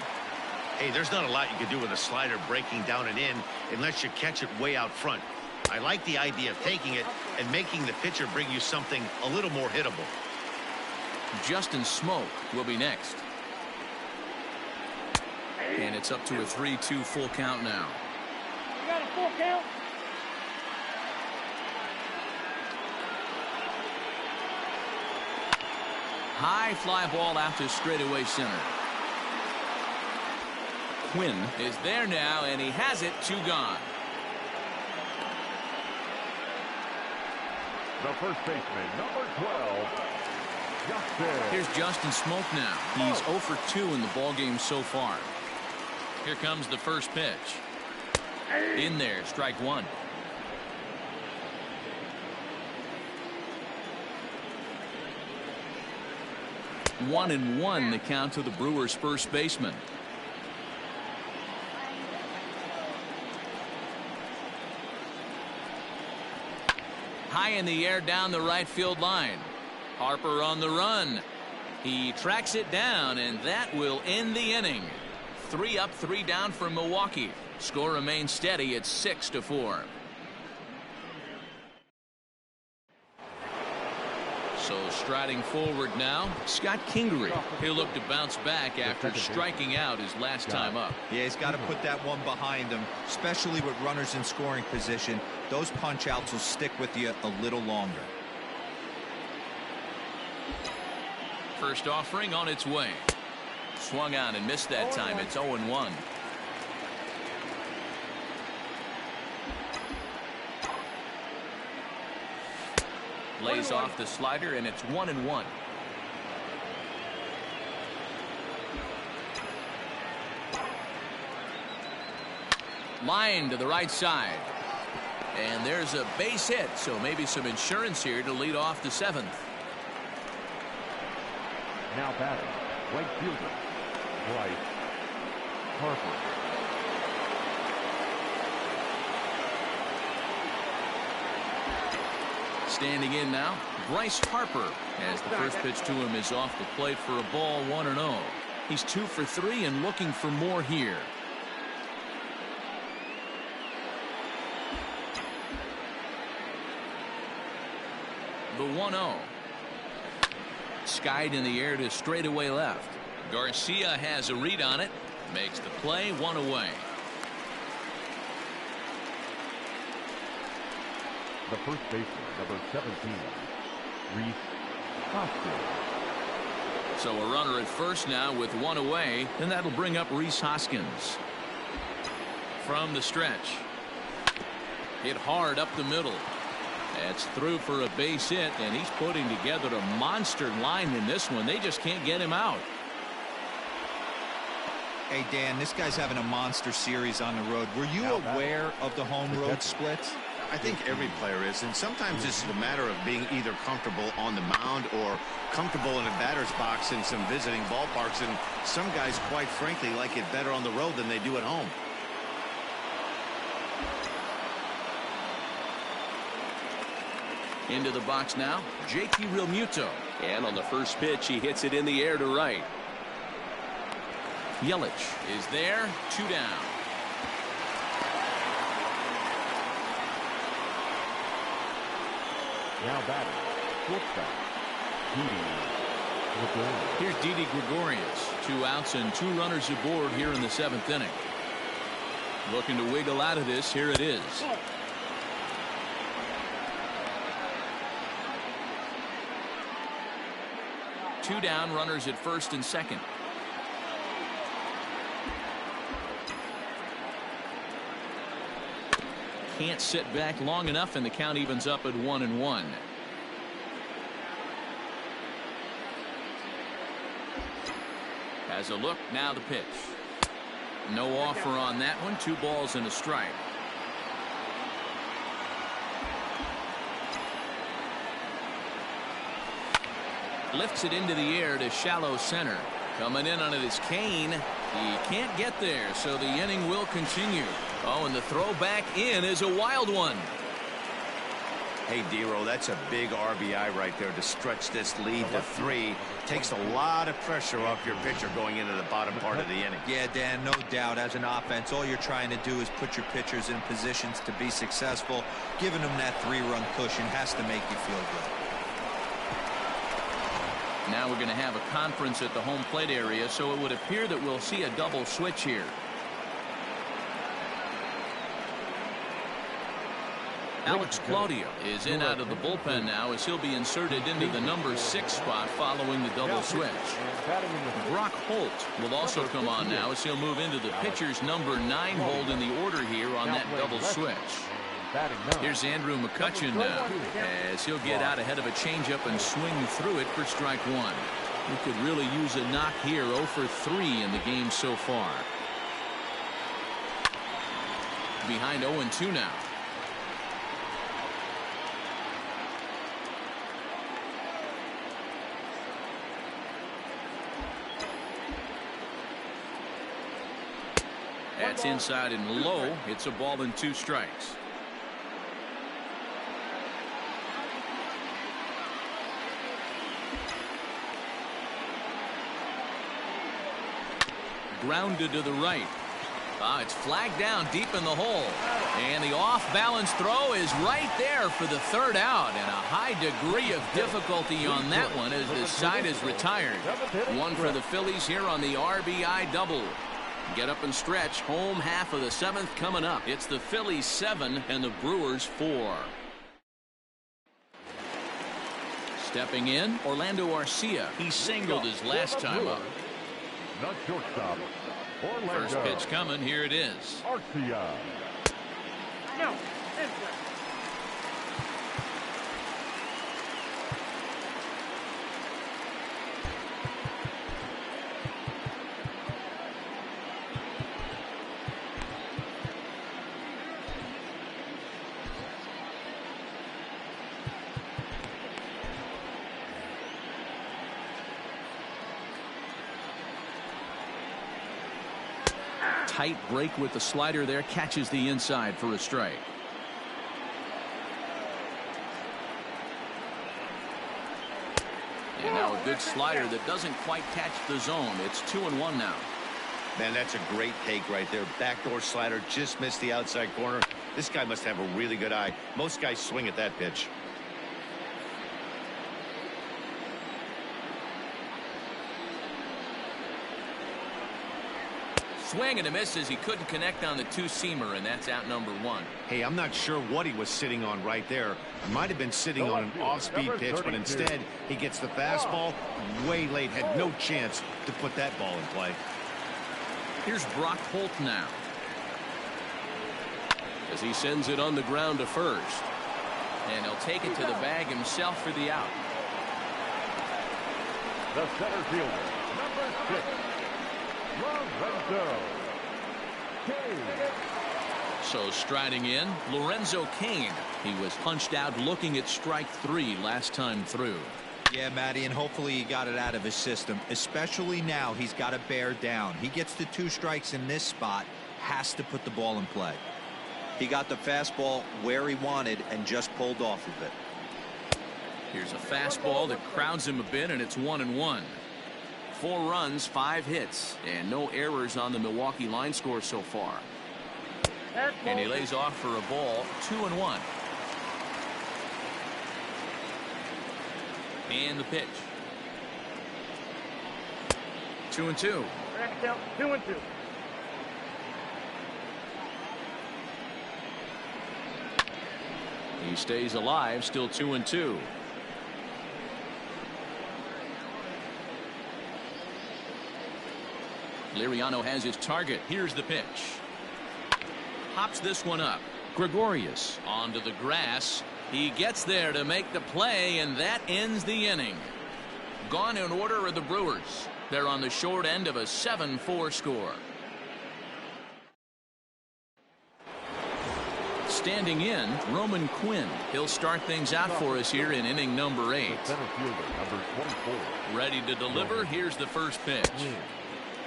Hey, there's not a lot you can do with a slider breaking down and in unless you catch it way out front. I like the idea of taking it and making the pitcher bring you something a little more hittable. Justin Smoke will be next. And it's up to a 3-2 full count now. You got a full count? High fly ball out to straightaway center. Quinn is there now, and he has it. 2 gone. The first baseman, number 12, Justin. Here's Justin Smoke now. He's 0 for 2 in the ballgame so far. Here comes the first pitch. In there, strike 1. One and one, the count to the Brewers' first baseman. High in the air down the right field line. Harper on the run. He tracks it down, and that will end the inning. 3 up, 3 down for Milwaukee. Score remains steady at 6-4. So striding forward now, Scott Kingery. He'll look to bounce back after striking out his last time up. Yeah, he's got to put that one behind him, especially with runners in scoring position. Those punch outs will stick with you a little longer. First offering on its way. Swung on and missed that time. It's 0-1. Lays off the slider, and it's 1-1. Line to the right side. And there's a base hit, so maybe some insurance here to lead off the 7th. Now batting, right fielder, Bryce Harper. Standing in now, Bryce Harper, as the first pitch to him is off the plate for a ball. 1-0. He's 2 for 3 and looking for more here. The 1-0. Skied in the air to straightaway left. Garcia has a read on it. Makes the play. 1 away. The first baseman, number 17, Rhys Hoskins. So a runner at first now with 1 away, and that'll bring up Rhys Hoskins. From the stretch. Hit hard up the middle. That's through for a base hit, and he's putting together a monster line in this one. They just can't get him out. Hey, Dan, this guy's having a monster series on the road. Were you aware of the home road splits? I think every player is, and sometimes this is a matter of being either comfortable on the mound or comfortable in a batter's box in some visiting ballparks, and some guys, quite frankly, like it better on the road than they do at home. Into the box now, JT Realmuto. And on the first pitch, he hits it in the air to right. Yelich is there, 2 down. Now batting, shortstop, Didi Gregorius. Here's Didi Gregorius. 2 outs and 2 runners aboard here in the 7th inning. Looking to wiggle out of this. Here it is. 2 down, runners at first and second. Can't sit back long enough, and the count evens up at 1-1. Has a look, now the pitch. No offer on that one. 2 balls and a strike. Lifts it into the air to shallow center. Coming in on it is Kane. He can't get there, so the inning will continue. Oh, and the throw back in is a wild one. Hey, Dero, that's a big RBI right there to stretch this lead to 3. Takes a lot of pressure off your pitcher going into the bottom part of the inning. Yeah, Dan, no doubt. As an offense, all you're trying to do is put your pitchers in positions to be successful. Giving them that 3-run cushion has to make you feel good. Now we're going to have a conference at the home plate area, so it would appear that we'll see a double switch here. Alex Claudio is in out of the bullpen now as he'll be inserted into the number 6 spot following the double switch. Brock Holt will also come on now as he'll move into the pitcher's number 9 hold in the order here on that double switch. Here's Andrew McCutchen now as he'll get out ahead of a changeup and swing through it for strike 1. We could really use a knock here. 0 for 3 in the game so far. Behind 0-2 now. That's inside and low. It's a ball and 2 strikes. Grounded to the right. It's flagged down deep in the hole. And the off-balance throw is right there for the 3rd out. And a high degree of difficulty on that one as the side is retired. 1 for the Phillies here on the RBI double. Get up and stretch. Home half of the 7th coming up. It's the Phillies 7 and the Brewers 4. Stepping in, Orlando Arcia. He singled his last time up. Not shortstop. Orlando. First pitch coming. Here it is. Arcia. No. Tight break with the slider there, catches the inside for a strike. And now a good slider that doesn't quite catch the zone. It's 2-1 now. Man, that's a great take right there. Backdoor slider just missed the outside corner. This guy must have a really good eye. Most guys swing at that pitch. Swing and a miss as he couldn't connect on the 2-seamer, and that's out number 1. Hey, I'm not sure what he was sitting on right there. Might have been sitting on an off-speed pitch, but instead he gets the fastball way late. Had no chance to put that ball in play. Here's Brock Holt now as he sends it on the ground to first, and he'll take it to the bag himself for the out. The center fielder, number 6. Lorenzo Kane. So striding in, Lorenzo Kane. He was punched out looking at strike 3 last time through. Yeah, Matty, and hopefully he got it out of his system. Especially now, he's got to bear down. He gets the 2 strikes in this spot, has to put the ball in play. He got the fastball where he wanted and just pulled off of it. Here's a fastball that crowds him a bit, and it's 1-1. 4 runs, 5 hits, and no errors on the Milwaukee line score so far. And he lays off for a ball. 2-1. And the pitch. 2-2. 2-2. He stays alive, still 2-2. Liriano has his target. Here's the pitch. Hops this one up. Gregorius onto the grass. He gets there to make the play, and that ends the inning. Gone in order are the Brewers. They're on the short end of a 7-4 score. standing in, Roman Quinn. He'll start things out for us here in inning number 8. The center fielder, number 24. Ready to deliver. Here's the first pitch.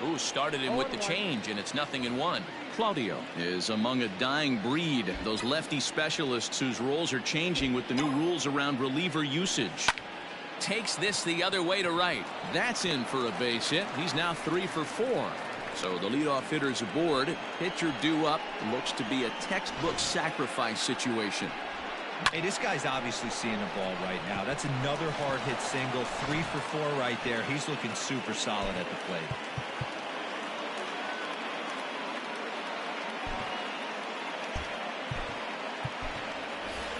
Ooh, started him with the change, and it's 0-1. Claudio is among a dying breed. Those lefty specialists whose roles are changing with the new rules around reliever usage. Takes this the other way to right. That's in for a base hit. He's now 3 for 4. So the leadoff hitter's aboard. Pitcher due up. Looks to be a textbook sacrifice situation. Hey, this guy's obviously seeing the ball right now. That's another hard hit single. 3 for 4 right there. He's looking super solid at the plate.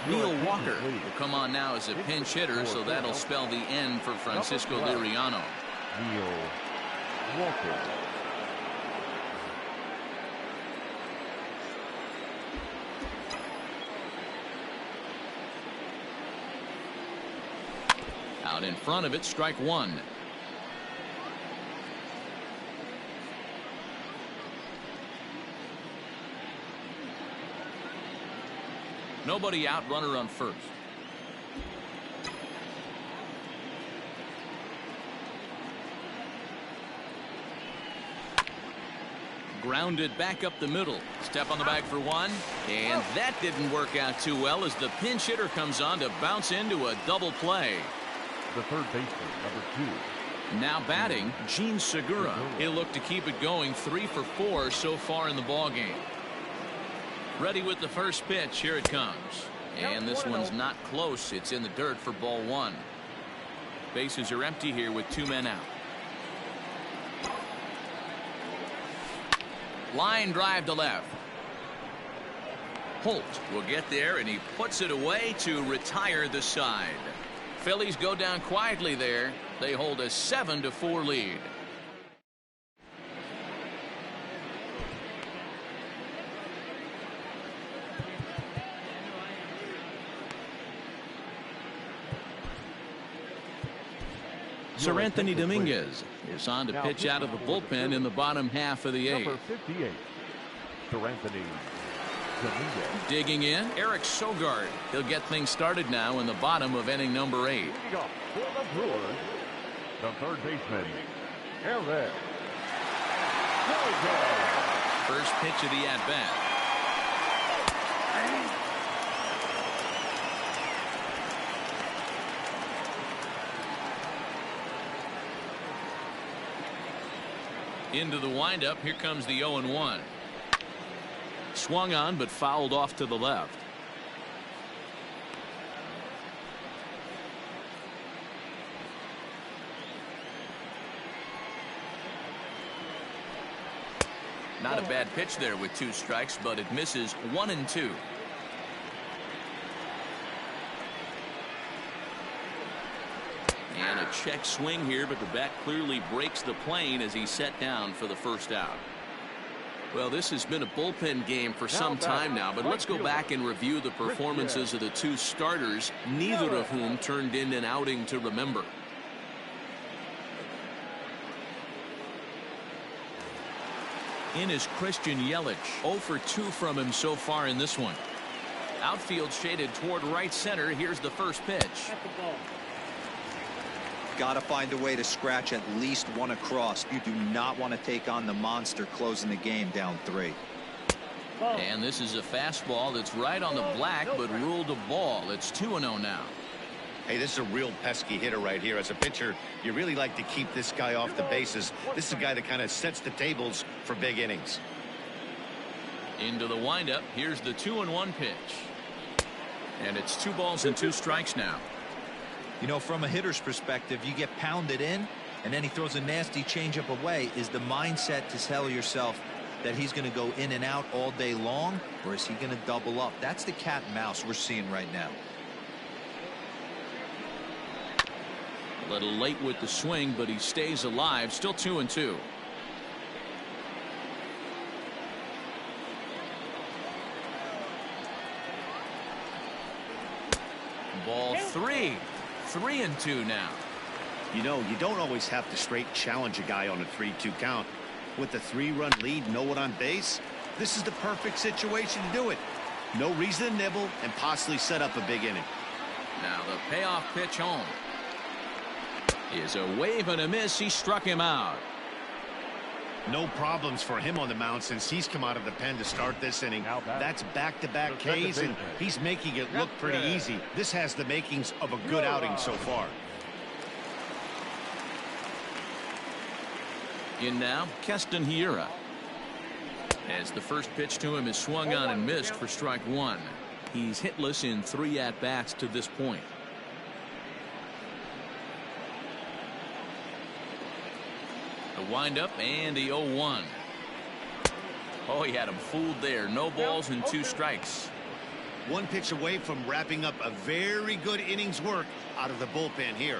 Neil Walker will come on now as a pinch hitter, so that'll spell the end for Francisco Liriano. Neil Walker. Out in front of it, strike 1. Nobody out, runner on first. Grounded back up the middle. Step on the bag for 1. And that didn't work out too well as the pinch hitter comes on to bounce into a double play. The third baseman, number 2. Now batting, Gene Segura. He'll look to keep it going. 3 for 4 so far in the ballgame. Ready with the first pitch. Here it comes. And this one's not close. It's in the dirt for ball 1. Bases are empty here with 2 men out. Line drive to left. Holt will get there, and he puts it away to retire the side. Phillies go down quietly there. They hold a 7-4 lead. Sir Anthony Dominguez is on to pitch out of the bullpen in the bottom half of the 8th. Number 58, Sir Anthony Dominguez. Digging in, Eric Sogard. He'll get things started now in the bottom of inning number 8. Leading off for the Brewers, the third baseman, Eric Sogard. First pitch of the at-bat. Into the windup. Here comes the 0-1. Swung on but fouled off to the left. Not a bad pitch there with 2 strikes, but it misses 1-2. And a check swing here, but the bat clearly breaks the plane as he's set down for the first out. Well, this has been a bullpen game for some time now, but let's go back and review the performances of the 2 starters, neither of whom turned in an outing to remember. In is Christian Yelich. 0 for 2 from him so far in this one. Outfield shaded toward right center. Here's the first pitch. Got to find a way to scratch at least 1 across. You do not want to take on the monster closing the game down 3. And this is a fastball that's right on the black, but ruled a ball. It's 2-0 now. Hey, this is a real pesky hitter right here. As a pitcher, you really like to keep this guy off the bases. This is a guy that kind of sets the tables for big innings. Into the windup. Here's the 2-1 pitch. And it's 2 balls and 2 strikes now. You know, from a hitter's perspective, you get pounded in, and then he throws a nasty changeup away. Is the mindset to tell yourself that he's going to go in and out all day long, or is he going to double up? That's the cat and mouse we're seeing right now. A little late with the swing, but he stays alive. Still 2-2. Ball 3. 3-2 now. You know, you don't always have to straight challenge a guy on a 3-2 count. With the 3-run lead, no one on base, this is the perfect situation to do it. No reason to nibble and possibly set up a big inning. Now the payoff pitch home is a wave and a miss. He struck him out. No problems for him on the mound since he's come out of the pen to start this inning. That's back-to-back Ks, and he's making it look pretty easy. This has the makings of a good outing so far. In now, Keston Hiura. As the first pitch to him is swung on and missed for strike one. He's hitless in 3 at-bats to this point. The windup and the 0-1. Oh, he had him fooled there. No balls and 2 strikes. One pitch away from wrapping up a very good inning's work out of the bullpen here.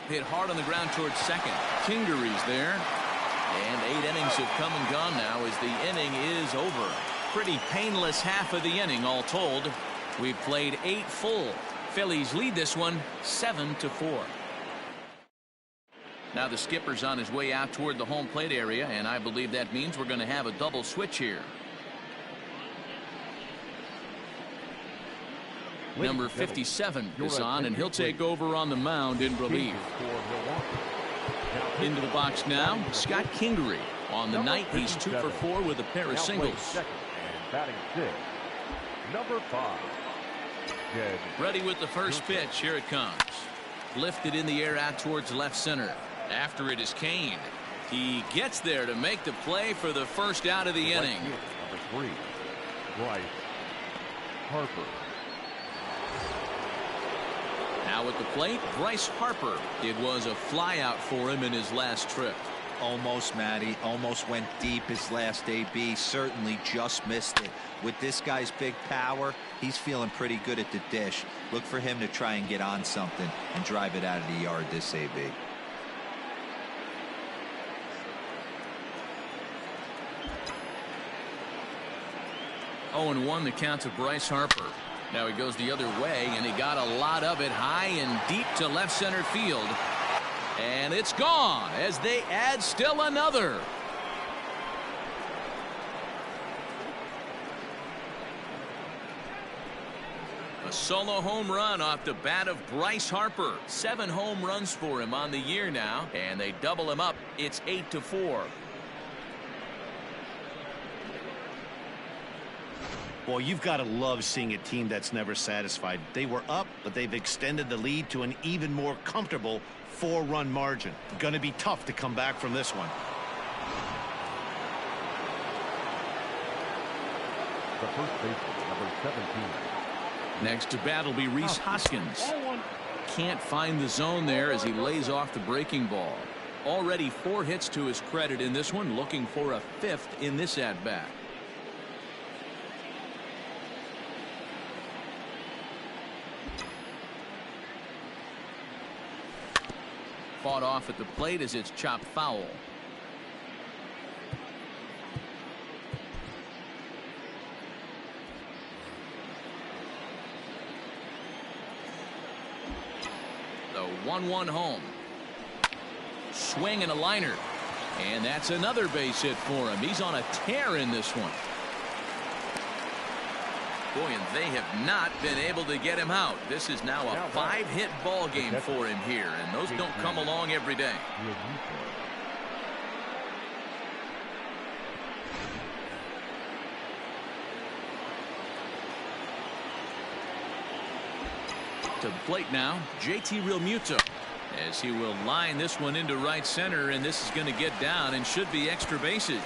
Hit hard on the ground towards second. Kingery's there. And 8 innings have come and gone now as the inning is over. Pretty painless half of the inning all told. We've played 8 full. Phillies lead this one 7-4. Now the skipper's on his way out toward the home plate area, and I believe that means we're going to have a double switch here. Number 57 is on, and he'll take over on the mound in relief. Into the box now, Scott Kingery. On the night, he's 2 for 4 with a pair of singles. Batting 6, number 5. Ready with the first pitch. Here it comes. Lifted in the air out towards left center. After it is Kane. He gets there to make the play for the first out of the inning. Number 3, Bryce Harper. Now at the plate, Bryce Harper. It was a flyout for him in his last trip. Almost, Matty. Almost went deep his last AB. Certainly just missed it. With this guy's big power, he's feeling pretty good at the dish. Look for him to try and get on something and drive it out of the yard this AB. Oh, and 1 the count to Bryce Harper. Now he goes the other way, and he got a lot of it high and deep to left center field. And it's gone as they add still another. A solo home run off the bat of Bryce Harper. 7 home runs for him on the year now, and they double him up. It's 8-4. Boy, you've got to love seeing a team that's never satisfied. They were up, but they've extended the lead to an even more comfortable 4-run margin. Going to be tough to come back from this one. The first baseman, number 17. Next to bat will be Rhys Hoskins. Can't find the zone there as he lays off the breaking ball. Already 4 hits to his credit in this one, looking for a 5th in this at-bat. Fought off at the plate as it's chopped foul. The 1-1 home. Swing and a liner. And that's another base hit for him. He's on a tear in this one. Boy, and they have not been able to get him out. This is now a 5-hit ball game for him here, and those don't come along every day. To the plate now, JT Realmuto, as he will line this one into right center, and this is going to get down and should be extra bases.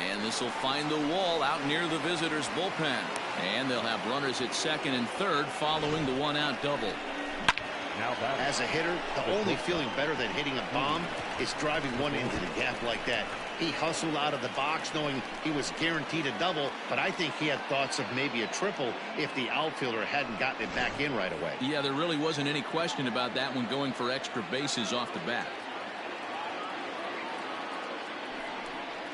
And this will find the wall out near the visitors' bullpen. And they'll have runners at second and third following the 1-out double. As a hitter, the only feeling better than hitting a bomb is driving one into the gap like that. He hustled out of the box knowing he was guaranteed a double, but I think he had thoughts of maybe a triple if the outfielder hadn't gotten it back in right away. Yeah, there really wasn't any question about that one going for extra bases off the bat.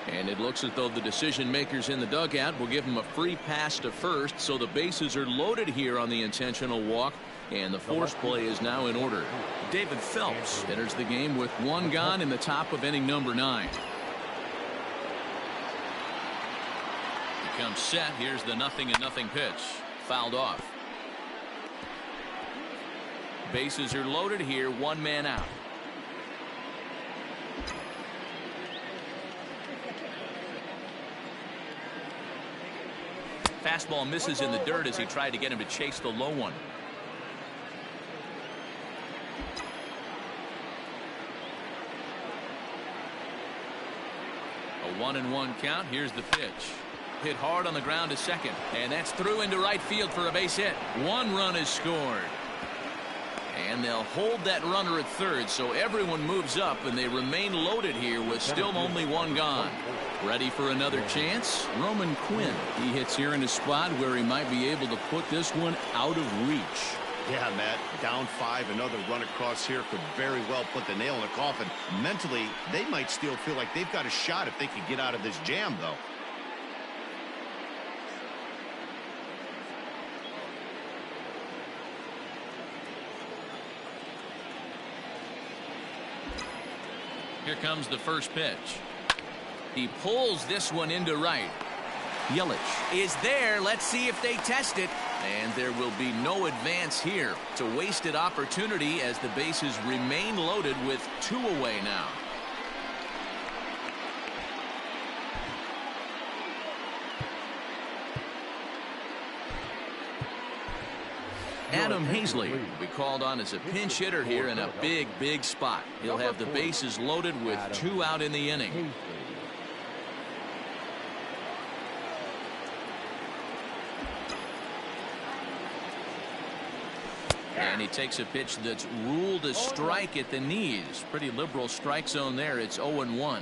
And it looks as though the decision makers in the dugout will give him a free pass to first, so the bases are loaded here on the intentional walk, and the force play is now in order. David Phelps enters the game with 1 gone in the top of inning number 9. comes set. Here's the 0-0 pitch. Fouled off. Bases are loaded here. One man out. Fastball misses in the dirt as he tried to get him to chase the low one. A 1-1 count. Here's the pitch. Hit hard on the ground to second, and that's through into right field for a base hit. One run is scored, and they'll hold that runner at third, so everyone moves up and they remain loaded here with still only one gone. Ready for another chance? Roman Quinn. He hits here in a spot where he might be able to put this one out of reach. Yeah, Matt, down 5, another run across here could very well put the nail in the coffin. Mentally, they might still feel like they've got a shot if they could get out of this jam, though. Here comes the first pitch. He pulls this one into right. Yelich is there. Let's see if they test it. And there will be no advance here. It's a wasted opportunity as the bases remain loaded with 2 away now. Adam Hazley will be called on as a pinch hitter here in a big spot. He'll have the bases loaded with 2 out in the inning. And he takes a pitch that's ruled a strike at the knees. Pretty liberal strike zone there. It's 0-1.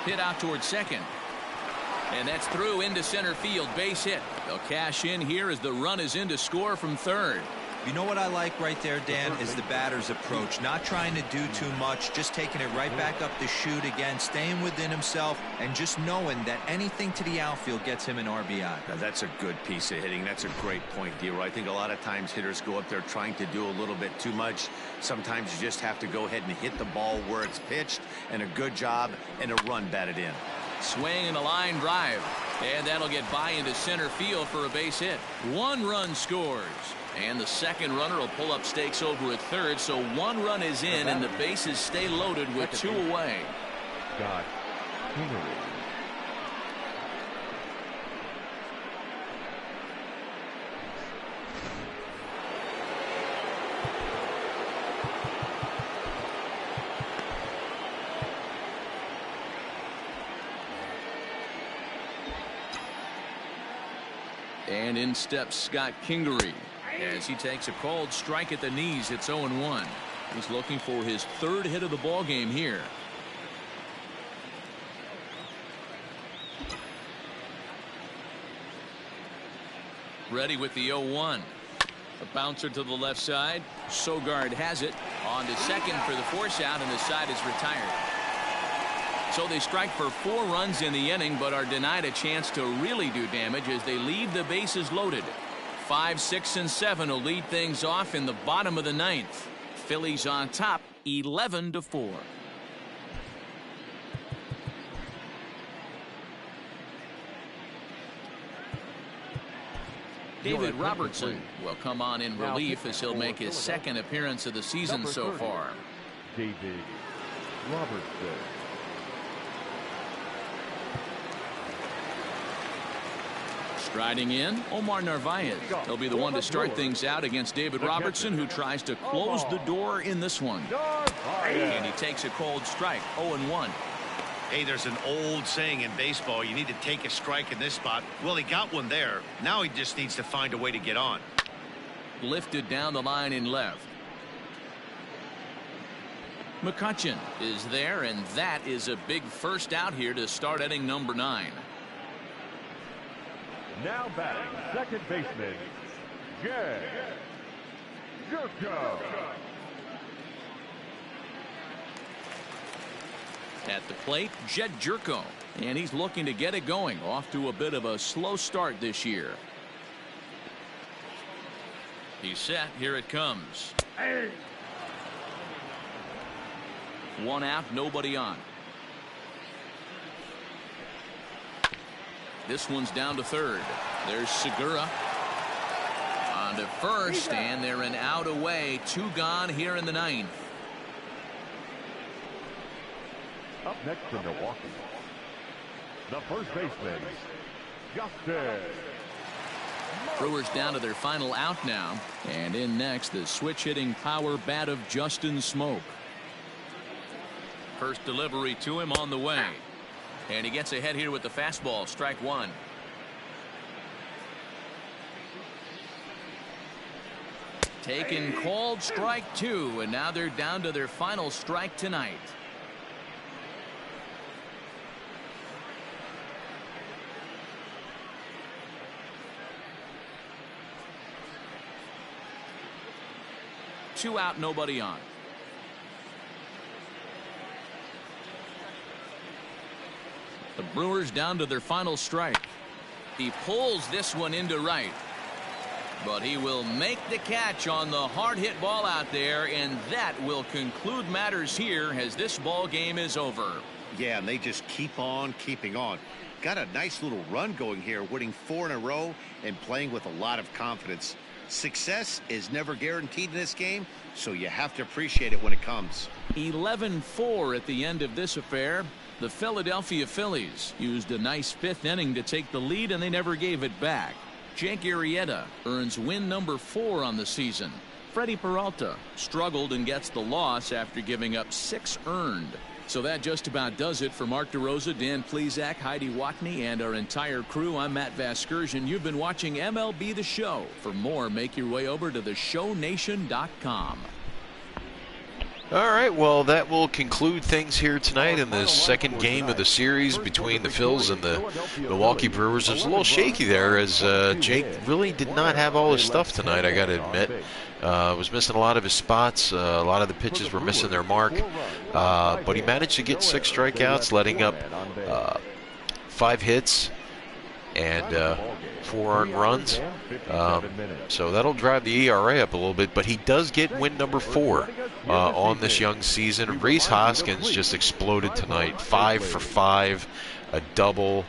Hit out towards second. And that's through into center field. Base hit. They'll cash in here as the run is in to score from third. You know what I like right there, Dan, is the batter's approach. Not trying to do too much, just taking it right back up the chute again, staying within himself, and just knowing that anything to the outfield gets him an RBI. Now, that's a good piece of hitting. That's a great point, Dero. I think a lot of times hitters go up there trying to do a little bit too much. Sometimes you just have to go ahead and hit the ball where it's pitched, and a good job and a run batted in. Swing and a line drive, and that'll get by into center field for a base hit. 1 run scores. And the second runner will pull up stakes over at third, so 1 run is in, and the bases stay loaded with 2 away. Scott Kingery. And in steps Scott Kingery as he takes a called strike at the knees. It's 0-1. He's looking for his 3rd hit of the ball game here. Ready with the 0-1. A bouncer to the left side. Sogard has it on to second for the force out, and the side is retired. So they strike for 4 runs in the inning, but are denied a chance to really do damage as they leave the bases loaded. 5, 6, and 7 will lead things off in the bottom of the 9th. Phillies on top, 11-4. David Robertson will come on in relief as he'll make his 2nd appearance of the season so far. David Robertson. Striding in, Omar Narvaez. He'll be the one to start things out against David Robertson, who tries to close the door in this one. And he takes a cold strike, 0-1. Hey, there's an old saying in baseball, you need to take a strike in this spot. Well, he got one there. Now he just needs to find a way to get on. Lifted down the line in left. McCutchen is there, and that is a big first out here to start inning number 9. Now batting, second baseman, Jed Jerko. At the plate, Jed Jerko, and he's looking to get it going. Off to a bit of a slow start this year. He's set. Here it comes. One out, nobody on. This one's down to third. There's Segura on to first, and they're an out away. 2 gone here in the 9th. Up next for Milwaukee, the first baseman, Justin. Brewers down to their final out now, and in next the switch hitting power bat of Justin Smoke. First delivery to him on the way, and he gets ahead here with the fastball. Strike 1. Taken, called, strike 2, and now they're down to their final strike tonight. Two out, nobody on. The Brewers down to their final strike. He pulls this one into right, but he will make the catch on the hard hit ball out there, and that will conclude matters here as this ball game is over. Yeah, and they just keep on keeping on. Got a nice little run going here, winning 4 in a row and playing with a lot of confidence. Success is never guaranteed in this game, so you have to appreciate it when it comes. 11-4 at the end of this affair. The Philadelphia Phillies used a nice 5th inning to take the lead, and they never gave it back. Jake Arrieta earns win number 4 on the season. Freddie Peralta struggled and gets the loss after giving up 6 earned. So that just about does it for Mark DeRosa, Dan Plesac, Heidi Watney, and our entire crew. I'm Matt Vasgersian. You've been watching MLB The Show. For more, make your way over to theshownation.com. All right, well, that will conclude things here tonight in the second game of the series between the Phils and the Milwaukee Brewers. It was a little shaky there as Jake really did not have all his stuff tonight, I got to admit. Was missing a lot of his spots. A lot of the pitches were missing their mark. But he managed to get 6 strikeouts, letting up 5 hits and 4 earned runs. So that'll drive the ERA up a little bit, but he does get win number 4 on this young season. Rhys Hoskins just exploded tonight. 5 for 5, a double,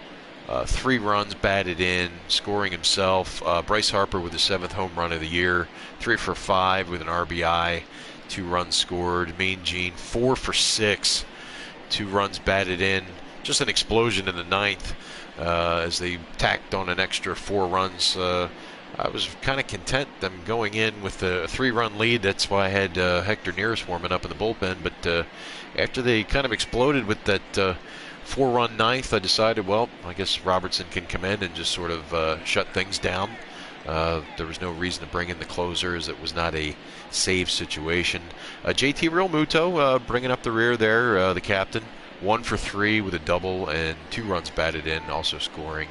3 runs batted in, scoring himself. Bryce Harper with the 7th home run of the year. 3 for 5 with an RBI, 2 runs scored. Mean Gene 4 for 6, 2 runs batted in. Just an explosion in the 9th. As they tacked on an extra 4 runs. I was kind of content them going in with a 3-run lead. That's why I had Hector Neris warming up in the bullpen. But after they kind of exploded with that 4-run 9th, I decided, well, I guess Robertson can come in and just sort of shut things down. There was no reason to bring in the closer, as it was not a save situation. JT Realmuto bringing up the rear there, the captain. 1 for 3 with a double and 2 runs batted in, also scoring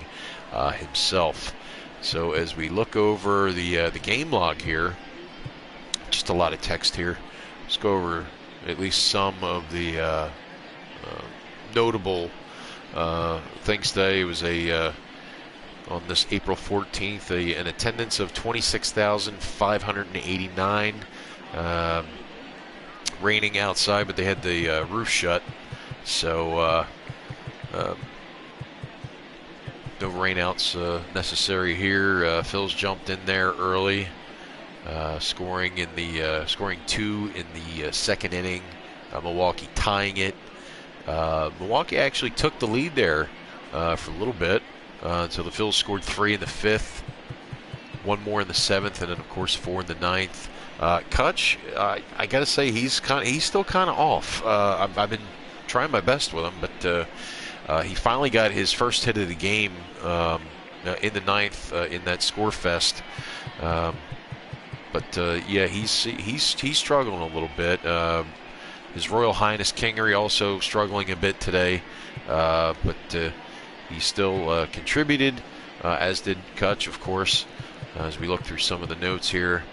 himself. So as we look over the game log here, just a lot of text here. Let's go over at least some of the notable things today. It was on this April 14th, an attendance of 26,589. Raining outside, but they had the roof shut. So no rainouts necessary here. Phil's jumped in there early, scoring 2 in the second inning. Milwaukee tying it. Milwaukee actually took the lead there for a little bit until the Phils scored 3 in the 5th, 1 more in the 7th, and then of course 4 in the 9th. Kutch, I got to say he's still kind of off. I've been trying my best with him, but he finally got his first hit of the game in the 9th in that score fest. Yeah, he's struggling a little bit. His Royal Highness Kingery also struggling a bit today, but he still contributed, as did Kutch, of course, as we look through some of the notes here.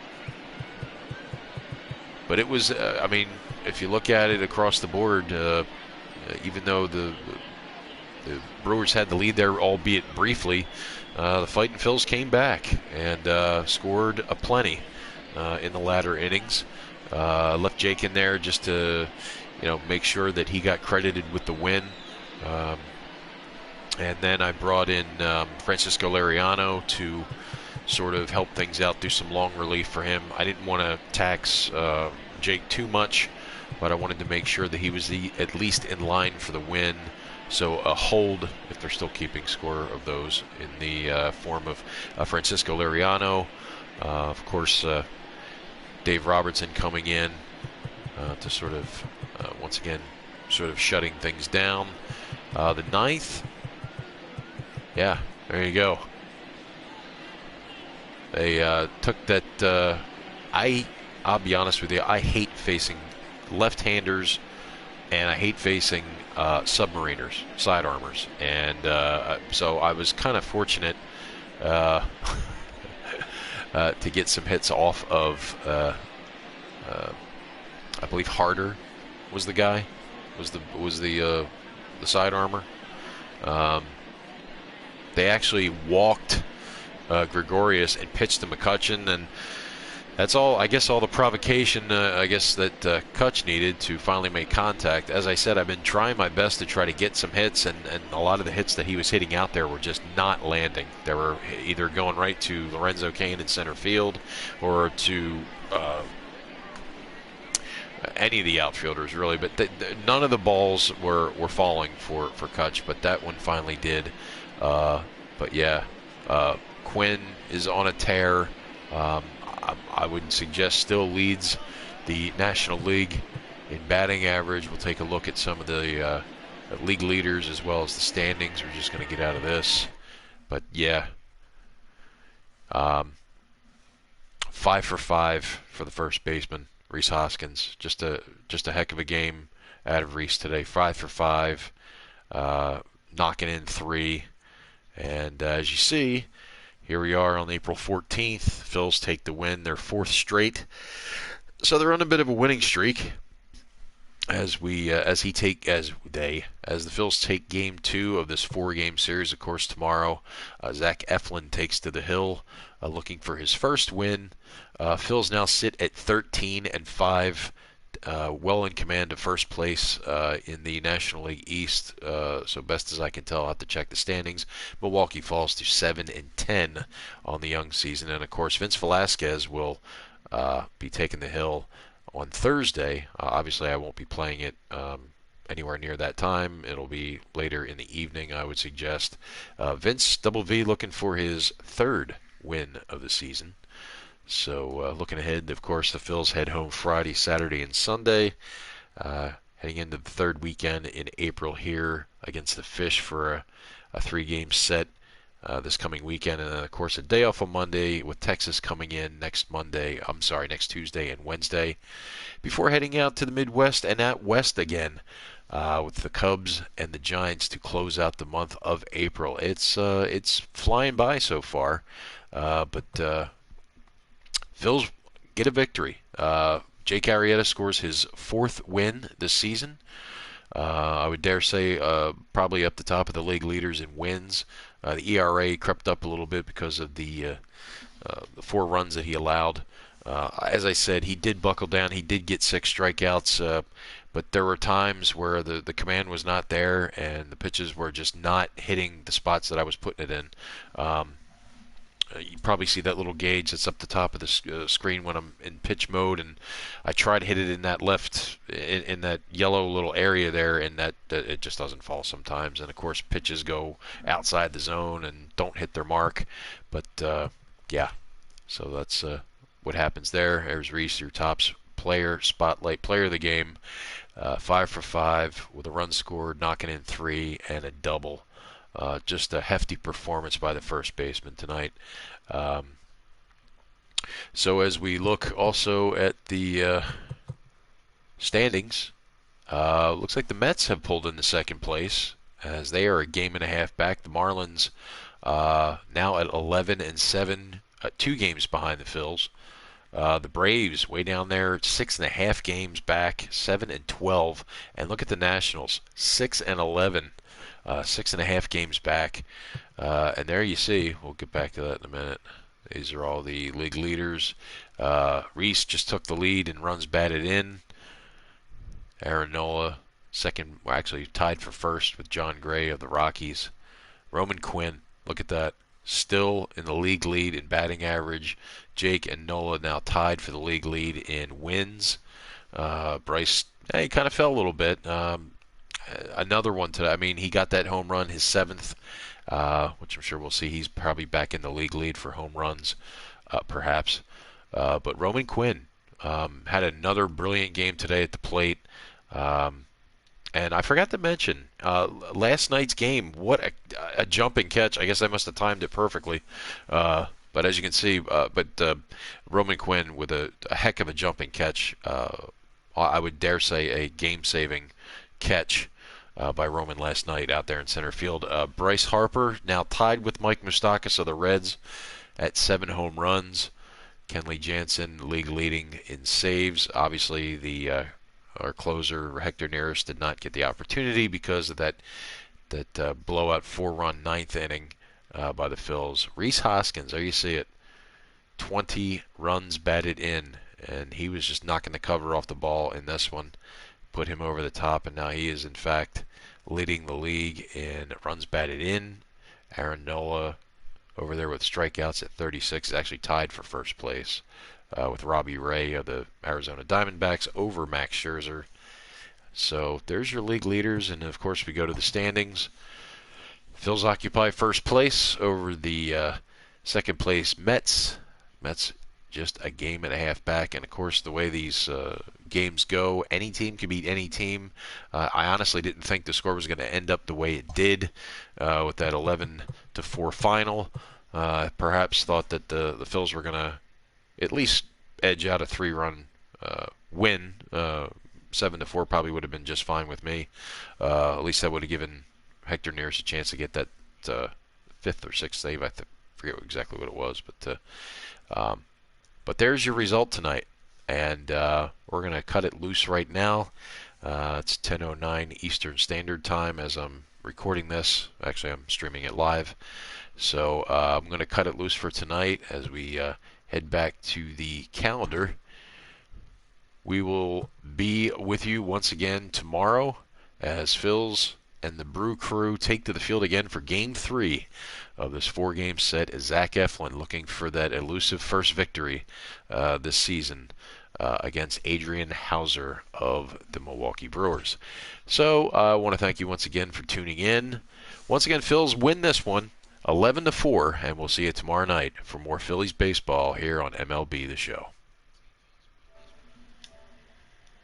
But it was, I mean, if you look at it across the board, even though the Brewers had the lead there, albeit briefly, the Fightin' Phils came back and scored a plenty. in the latter innings. Left Jake in there just to, make sure that he got credited with the win. And then I brought in Francisco Liriano to sort of help things out, do some long relief for him. I didn't want to tax Jake too much, but I wanted to make sure that he was at least in line for the win. So a hold, if they're still keeping score of those, in the form of Francisco Liriano. Of course, Dave Robertson coming in to sort of, once again, sort of shutting things down. The ninth, yeah, there you go. They took that. I'll be honest with you, I hate facing left-handers, and I hate facing submariners, side armors. And so I was kind of fortunate to get some hits off of, I believe Harder was the guy, was the side armor. They actually walked Gregorius and pitched to McCutchen, and that's all. I guess all the provocation, that Kutch needed to finally make contact. As I said, I've been trying my best to try to get some hits, and a lot of the hits that he was hitting out there were just not landing. They were either going right to Lorenzo Cain in center field, or to any of the outfielders, really. But none of the balls were falling for Kutch, but that one finally did. But yeah, Quinn is on a tear. I would suggest still leads the National League in batting average. We'll take a look at some of the league leaders as well as the standings. We're just going to get out of this. But yeah, 5 for 5 for the first baseman, Rhys Hoskins. Just a heck of a game out of Rhys today. 5 for 5, knocking in 3. And as you see, here we are on April 14th. Phils take the win, their 4th straight. So they're on a bit of a winning streak as the Phils take Game 2 of this 4-game series. Of course, tomorrow, Zach Eflin takes to the hill, looking for his first win. Phils now sit at 13-5. Well in command of first place in the National League East. So best as I can tell, I'll have to check the standings. Milwaukee falls to 7-10 on the young season. And, of course, Vince Velasquez will be taking the hill on Thursday. Obviously, I won't be playing it anywhere near that time. It'll be later in the evening, I would suggest. Vince Double V looking for his 3rd win of the season. So looking ahead, of course, the Phils head home Friday, Saturday, and Sunday. Heading into the 3rd weekend in April here against the Fish for a 3-game set this coming weekend. And then, of course, a day off on Monday with Texas coming in next Tuesday and Wednesday. Before heading out to the Midwest and out West again with the Cubs and the Giants to close out the month of April. It's flying by so far, but Phils get a victory. Jake Arrieta scores his 4th win this season. I would dare say probably up the top of the league leaders in wins. The ERA crept up a little bit because of the 4 runs that he allowed. As I said, he did buckle down. He did get 6 strikeouts, but there were times where the command was not there and the pitches were just not hitting the spots that I was putting it in. You probably see that little gauge that's up the top of the screen when I'm in pitch mode, and I try to hit it in that in that yellow little area there, and that it just doesn't fall sometimes. And of course, pitches go outside the zone and don't hit their mark. But yeah, so that's what happens there. There's Rhys, your tops spotlight player of the game, 5 for 5 with a run scored, knocking in 3 and a double. Just a hefty performance by the first baseman tonight. So as we look also at the standings, looks like the Mets have pulled into 2nd place as they are a game and a half back. The Marlins now at 11-7, 2 games behind the Phils. The Braves way down there, 6.5 games back, 7-12. And look at the Nationals, 6-11. 6.5 games back, and there you see. We'll get back to that in a minute. These are all the league leaders. Reese just took the lead in runs batted in. Aaron Nola, second, well, actually tied for first with John Gray of the Rockies. Roman Quinn, look at that, still in the league lead in batting average. Jake and Nola now tied for the league lead in wins. Bryce, he kind of fell a little bit. Another one today. I mean, he got that home run, his 7th, which I'm sure we'll see. He's probably back in the league lead for home runs, perhaps. But Roman Quinn had another brilliant game today at the plate. And I forgot to mention, last night's game, what a jumping catch. I guess I must have timed it perfectly. But as you can see, Roman Quinn with a heck of a jumping catch. I would dare say a game-saving catch by Roman last night out there in center field. Bryce Harper now tied with Mike Moustakas of the Reds at 7 home runs. Kenley Jansen league leading in saves. Obviously, our closer Hector Neris did not get the opportunity because of that blowout 4-run 9th inning by the Phils. Rhys Hoskins, there you see it, 20 runs batted in, and he was just knocking the cover off the ball in this one. Put him over the top, and now he is in fact leading the league in runs batted in. Aaron Nola over there with strikeouts at 36 is actually tied for first place with Robbie Ray of the Arizona Diamondbacks over Max Scherzer. So there's your league leaders, and of course we go to the standings. Phils occupy first place over the second place Mets. Mets just a game and a half back, and of course the way these games go, any team can beat any team. I honestly didn't think the score was going to end up the way it did with that 11-4 final. Perhaps thought that the Phils were going to at least edge out a 3-run win. 7-4 probably would have been just fine with me. At least that would have given Hector Neris a chance to get that 5th or 6th save. I forget exactly what it was, but there's your result tonight, and we're going to cut it loose right now. It's 10:09 Eastern Standard Time as I'm recording this. Actually, I'm streaming it live. So I'm going to cut it loose for tonight as we head back to the calendar. We will be with you once again tomorrow as Phils and the Brew Crew take to the field again for Game 3 of this 4-game set as Zach Eflin looking for that elusive first victory this season against Adrian Hauser of the Milwaukee Brewers. So I want to thank you once again for tuning in. Once again, Phils win this one 11-4, and we'll see you tomorrow night for more Phillies baseball here on MLB The Show.